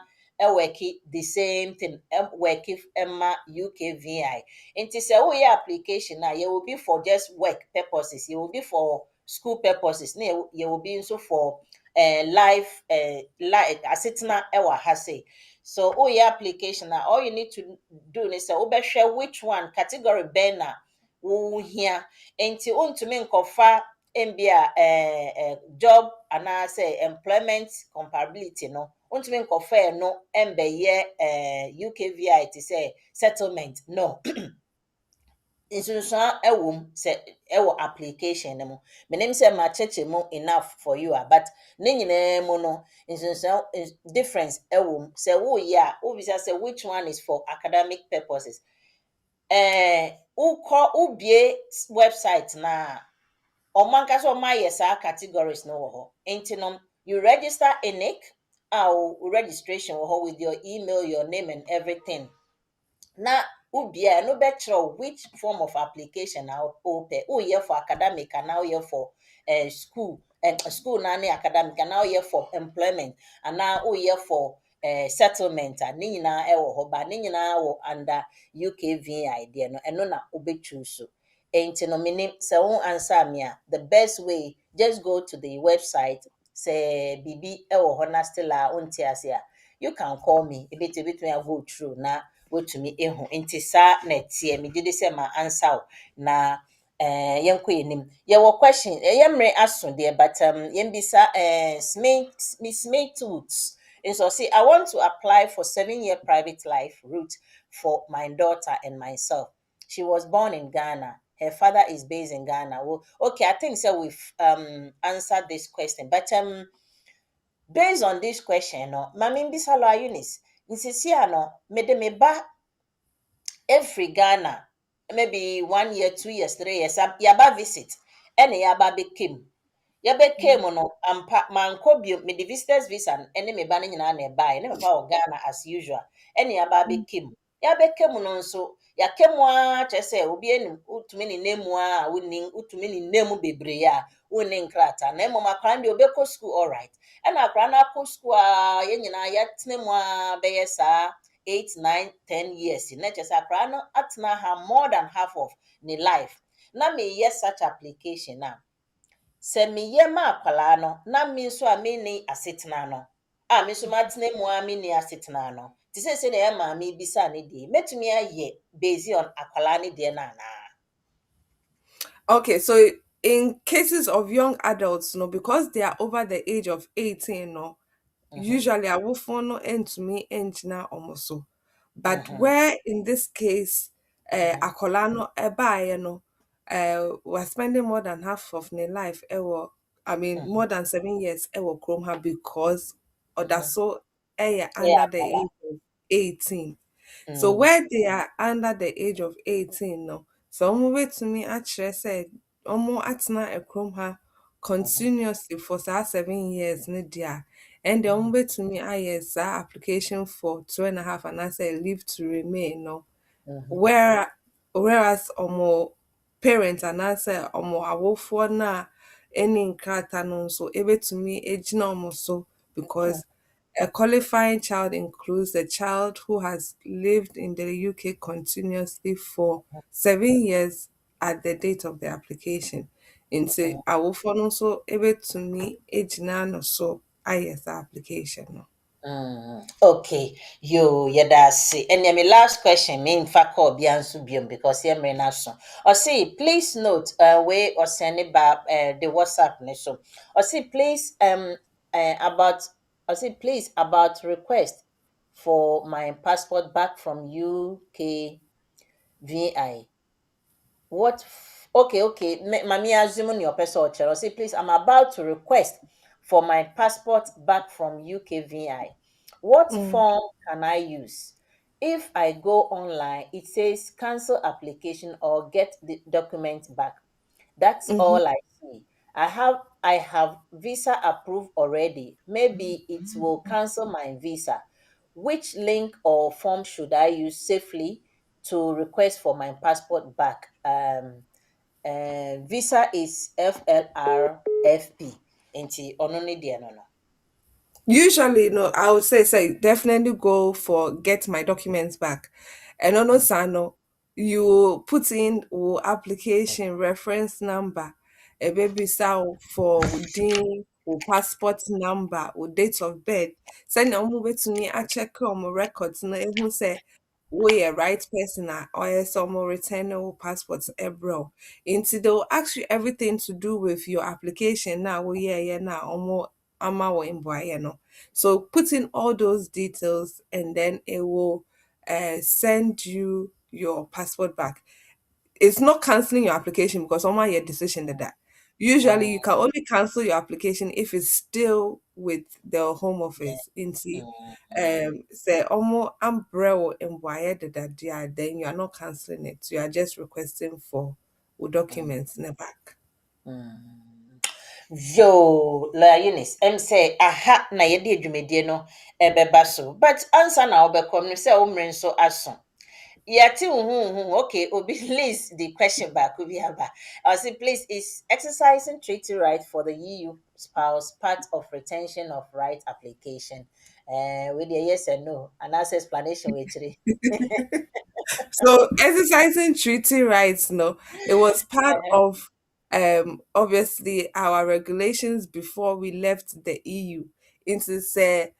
work the same thing work ma UKVI nti sɛ woyɛ application a yɛ will be for just work purposes yɛ will be for school purposes na yɛ will be nso for life asetena ɛwɔ ha sei so woyɛ application a all you need to do is sɛ wobɛhwɛ which one category bɛn na wohia nti wontumi nkɔfa mbia job anaasɛ employment comparability no wontumi nkɔfa no mbɛyɛ UKVI te sɛ settlement no nsunsuan ɛwɔ sɛ ɛwɔ application no mu menim sɛ makyɛkyɛ mu enough for you but ne nyinaa mu no nsunsuan difference ɛwɔ sɛ woyɛ a wobisa sɛ which one is for academic purposes wobie website na ɔmo ankasa ɔmo ayɛ saa categories no wɔ hɔ nti no you register ENIC registration wɔ hɔ with your email your name and everything na ubia no bɛkyerɛw which form of application na wopɛ woyɛ for academic anaa woyɛ for school na ne academic anaa woyɛ for employment anaa woyɛ for settlement a ne nyinaa ɛwɔ hɔ ba ne nyinaa wɔ under UKVI deɛ no ɛno na wobɛtwi so nti no menim sɛ wo answer me a the best way just go to the website sɛ biribi ɛwɔ hɔ na still a wonte ase a you can call me ebetumi a go through na wotumi ehu nti saa na ɛteɛ megye di sɛ ma answer wo na yɛnkɔ yɛnim yɛwɔ question ɛyɛ mmere aso deɛ but yɛmbisa Smith Woods nso say I want to apply for 7-year private life route for my daughter and myself. She was born in Ghana. Her father is based in Ghana. Well, okay, I think so we've answered this question. But based on this question, no, Mami Bisalo Eunice, Nsisia no, me ba every Ghana, maybe 1 year, 2 years, 3 years, yaba visit, and yaba became. Yabɛkɛɛ no ampa mankɔ bio mede visitors visa ɛne me ba no nyinaa na ɛbaeɛ ne mefa wɔ Ghana as usual ɛne yɛaba abɛkɛ mu yɛabɛkɛ mu no nso yɛakɛ mu a kyerɛ sɛ obi anim wotumi ne nam mu a wotumi ne nam bebree a wonni nkrataa na mmom akwaraa no deɛ obɛkɔ school alright ɛna akwaraa no akɔ school a yɛn nyinaa yɛatena mu a bɛyɛ saa 8, 9, 10 years na kyerɛ sɛ akwaraa no atena ha more than half of ne life na meyɛ such application a sɛ meyɛ ma akwalaa no na me nso a menni asetena no a me nso matena mu a menni asetena no te sɛ na ɛyɛ maame bisa ne deɛ mɛtumi ayɛ based on akwalaa ne deɛ no anaa. Okay, so in cases of young adults, no, because they are over the age of 18, no, usually I will follow into me engineer almost. But where in this case, akolano eba no, was spending more than half of their life, more than 7 years, Chrome because or that's so under the age of 18. So where they are under the age of 18, no, so way to me actually said, atna a chrome ha continuously for 7 years, no dear. And the way to me, yes, application for 2.5 and I say leave to remain, no. Whereas parents and I say awofo na any nkrata no so able to me age no so because a qualifying child includes a child who has lived in the UK continuously for 7 years at the date of the application. Into awofo no so able to me age no so IS application no. Okay, yedasi. And my last question, me in fact call biansu biom because here me na so. Or say please note way or send it back the WhatsApp ne so. Or say please please about request for my passport back from UK VI. Okay. Mami assume your person or say please I'm about to request for my passport back from UKVI. What form can I use? If I go online, it says cancel application or get the document back. That's Mm-hmm. all I see. I have visa approved already. Maybe it will cancel my visa. Which link or form should I use safely to request for my passport back? Visa is FLRFP. Nti ono ne deɛ no no. Usually, no, I would say definitely go for get my documents back. And on Sano, you put in application reference number, a baby sound for din or passport number or date of birth. Send them over to me. I check on my records. No, who say we a right person or some return or passports bro. Into they'll ask you everything to do with your application now. Oh yeah, now ama or no. So put in all those details and then it will send you your passport back. It's not canceling your application because someone your decision that. Usually you can only cancel your application if it's still with the home office. In see say almost umbrella and wire that then you are not canceling it. You are just requesting for documents in the back. Yo, La Eunice, say aha na yɛde adwumadie no ɛbɛba so. But answer na wobɛkɔm no sɛ wo mmere nso aso. Yɛte okay, Obi list the question back Obi aba. I say please, is exercising treaty right for the EU spouse part of retention of right application? With the yes and no, and that's explanation with three. So exercising treaty rights, no, it was part of obviously our regulations before we left the EU into say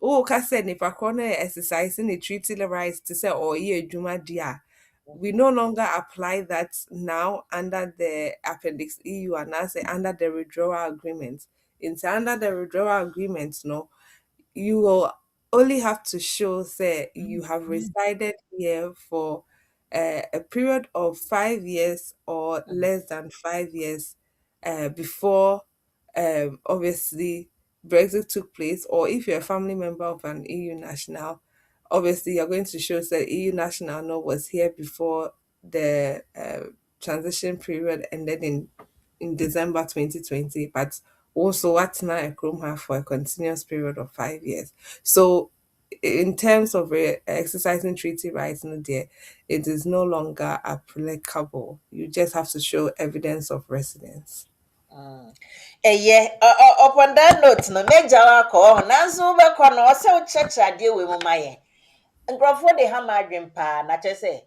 oh kase nipa kono exercising the treaty rights to say oh yeah juma dia. We no longer apply that now under the appendix EU and now say under the withdrawal agreement. Into under the withdrawal agreement, no, you will only have to show say you have resided here for a period of 5 years or less than 5 years before obviously Brexit took place, or if you're a family member of an EU national, obviously you're going to show that EU national no was here before the transition period ended in December 2020, but also what's now a Chrome have for a continuous period of 5 years. So in terms of exercising treaty rights no dear, it is no longer applicable. You just have to show evidence of residence. Yeah, upon that note, no major alcohol, Nanzo Bacon, also church idea with my nkurɔfoɔ de ha ma adwen paa na kyerɛ sɛ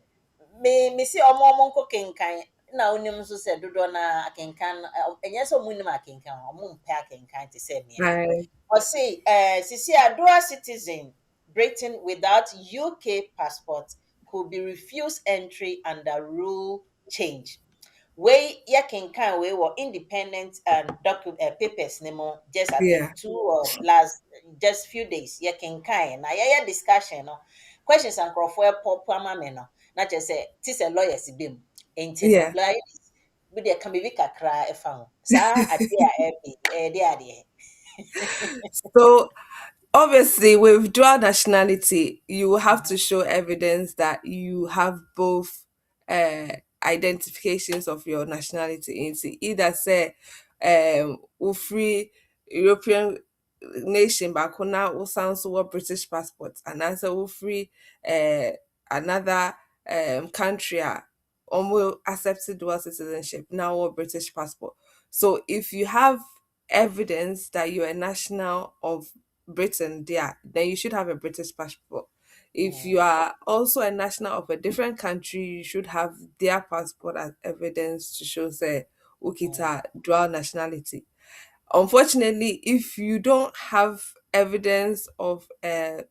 mesi ɔmo nkɔ kenkan na wonim nso sɛ dodoɔ no akenkan no ɛnyɛ sɛ ɔmo nim akenkan ɔmo mpɛ akenkan te sɛ mmea Right. ɔse sisi a dual citizen Britain without UK passport could be refused entry under rule change. Wei yɛkenkan wei wɔ independent papers ne mu just I Yeah. think two or last just few days yɛkenkan na yɛyɛ discussion no questions and nkurɔfoɔ ɛpɔpɔ ama me no na kyerɛ sɛ te sɛ lawyers bi mu nti no Yeah. lawyers bi deɛ ka biribi kakra ɛfa ho saa adeɛ a ɛde adeɛ. So obviously with dual nationality, you will have to show evidence that you have both identifications of your nationality into either say free European nation back now will sound so what British passport and answer will free another country will accepted dual citizenship now or British passport. So if you have evidence that you're a national of Britain there, then you should have a British passport. If you are also a national of a different country, you should have their passport as evidence to show say ukita dual nationality. Unfortunately, if you don't have evidence of a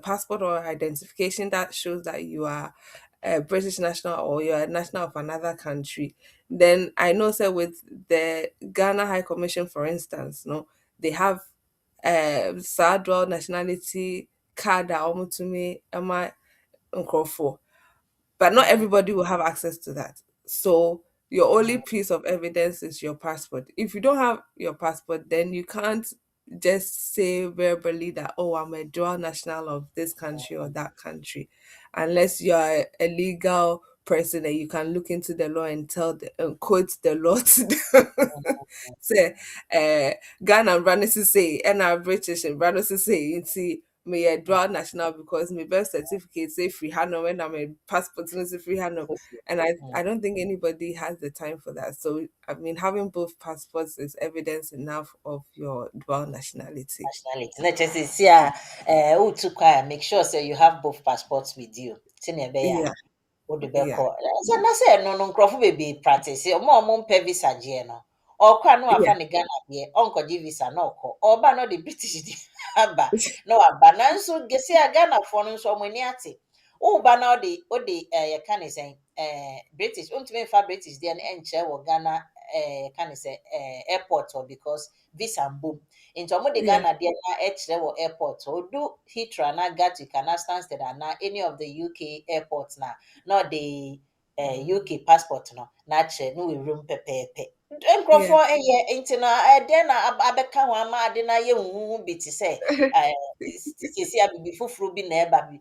passport or identification that shows that you are a British national or you're a national of another country, then I know say with the Ghana High Commission, for instance, no, they have dual nationality card that almost to me am I for, but not everybody will have access to that. So your only piece of evidence is your passport. If you don't have your passport, then you can't just say verbally that oh I'm a dual national of this country or that country, unless you are a legal person and you can look into the law and quote the law to them. Say, Ghana Brandis say, and our British and Brandis say, see, me a dual national because my birth certificate say free Hanno when I'm a passport say free Hanno. And I don't think anybody has the time for that. So I mean having both passports is evidence enough of your dual nationality. Let's just see, make sure say you have both passports with you. Yeah. What the Yeah. call? So na say no nkrofo be practice. Omo mpɛ visa gye no. Ọkwa no afa ne Ghana de onko di visa na ọkọ. Ọba no de British di aba. No aba na nso gesi a Ghana fo no nso omani ate. Uba na ode ye kan say British. Untumi fa British de na enche wo Ghana kan say airport or because visa mbom. Into omo de Ghana de na ekire wo airport. Odu Heathrow na Gatwick na Stansted na any of the UK airports na not the UK passport no na che no we room pepepe. Nkrofo enti na den na abeka ho ama ade na ye huhu bi ti say sisi abibi fufuru bi na eba bi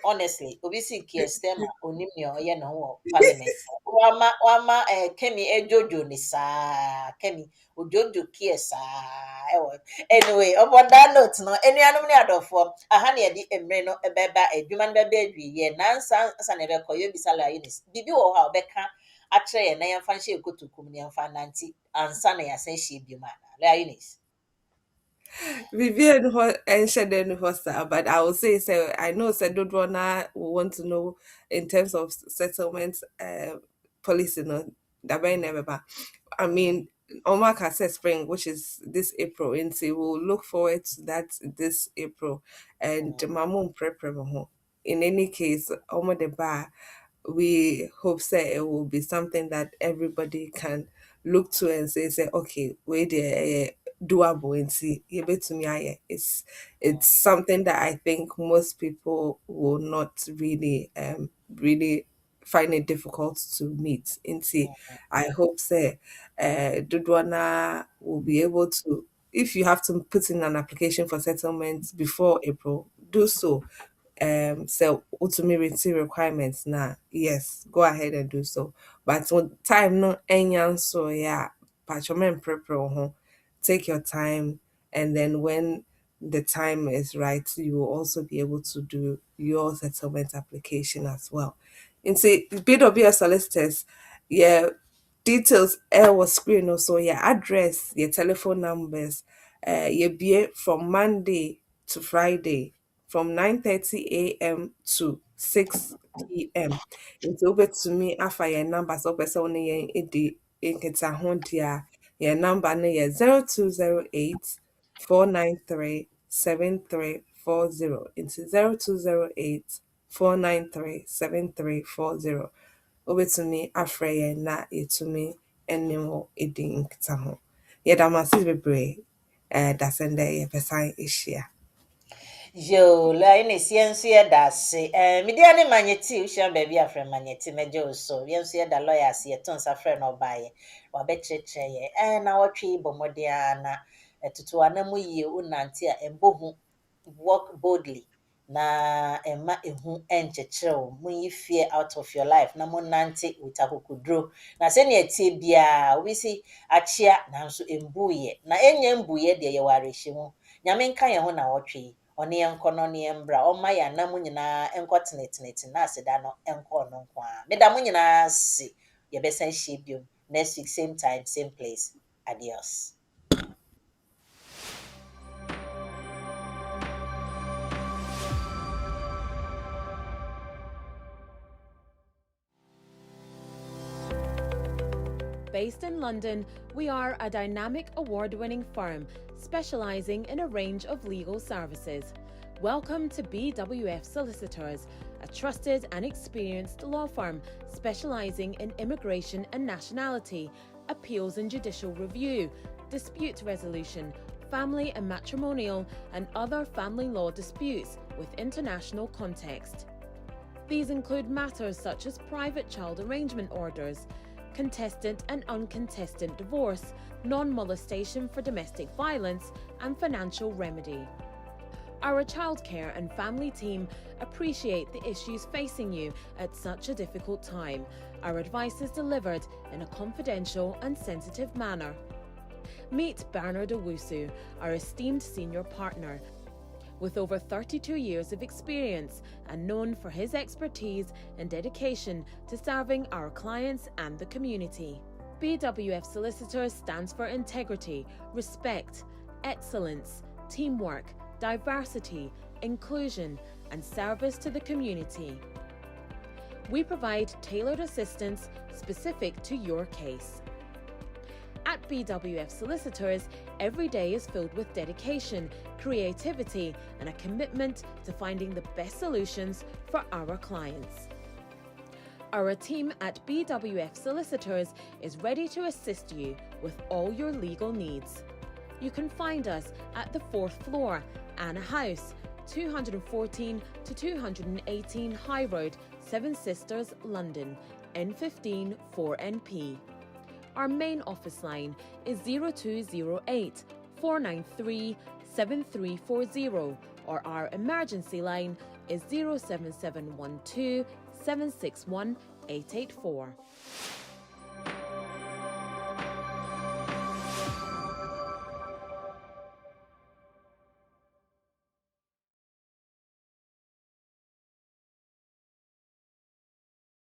honestly obi si kiestema onim ne oye no wo parliament wama kemi ejojo ni saa kemi ojojo kiesa anyway upon that note no enuanum ne adofo aha ne yedi emre no ebeba adwuma no beba adwi ye nansa nsa ne bekoyo bisala Eunice bibi wo ha obeka atre ye na yemfa nhye ekotokum ne yemfa nanti ansa na yasan hye bi ma na Eunice Vivian and Shaden Hosta, but I will say so. I know Sedodwana will want to know in terms of settlement policy. No, that may never. But I mean, Omaka says spring, which is this April, and so we'll look forward to that this April. And Mamun prepare. In any case, Oma the bar, we hope say it will be something that everybody can look to and say okay, wait there doable and see it's something that I think most people will not really find it difficult to meet. And see, I hope say Dudwana will be able to, if you have to put in an application for settlement before April, do so. So ultimately requirements now, yes, go ahead and do so. But when time no any so yeah, patchomen prepare take your time, and then when the time is right, you will also be able to do your settlement application as well. And say BWF Solicitors, yeah, details was screen also your address, your telephone numbers, your be from Monday to Friday from 9:30 a.m. to 6 p.m. Nti wobɛtumi afa yɛn number sɛ wopɛ sɛ wo ne yɛn edi nkitaho di a yɛn number no yɛ 0208 493 7340. Nti 0208 493 7340. Wobɛtumi afrɛ yɛn na yɛtumi ne wo edi nkitaho. Yɛda mo ase bebree. Da sɛ ndɛ yɛbɛsan ahyia. Yo, Eunice, yensu ye da se. Midi ani manyeti, ushan baby afre manyeti meje oso. Yensu ye da lawyers ye ton sa fre no baye. Wa be cheche ye. Na watwi bomode ana tutu anamu ye unanti a embohu walk boldly. Na emma ehu enchechew. Munyi fear out of your life. Na monanti utakukudro. Na se ne etie bia, obisi achia na nso embuye. Na enye embuye de ye wareshi mu. Nyame nka ye ho na watwi. Oni enko no ne embra o ma ya na mu nyina enko tenetene na aseda no enko no nko a meda mu nyina si ye besan hye biom next week same time same place. Adios. Based in London, we are a dynamic award-winning firm specializing in a range of legal services. Welcome to BWF Solicitors, a trusted and experienced law firm specializing in immigration and nationality, appeals and judicial review, dispute resolution, family and matrimonial, and other family law disputes with international context. These include matters such as private child arrangement orders, contested and uncontested divorce, non-molestation for domestic violence, and financial remedy. Our childcare and family team appreciate the issues facing you at such a difficult time. Our advice is delivered in a confidential and sensitive manner. Meet Bernard Owusu, our esteemed senior partner. With over 32 years of experience and known for his expertise and dedication to serving our clients and the community. BWF Solicitors stands for integrity, respect, excellence, teamwork, diversity, inclusion, and service to the community. We provide tailored assistance specific to your case. At BWF Solicitors, every day is filled with dedication, creativity, and a commitment to finding the best solutions for our clients. Our team at BWF Solicitors is ready to assist you with all your legal needs. You can find us at the 4th floor, Anna House, 214 to 218 High Road, Seven Sisters, London, N15 4NP. Our main office line is 0208 493 7340, or our emergency line is 07712 761 884.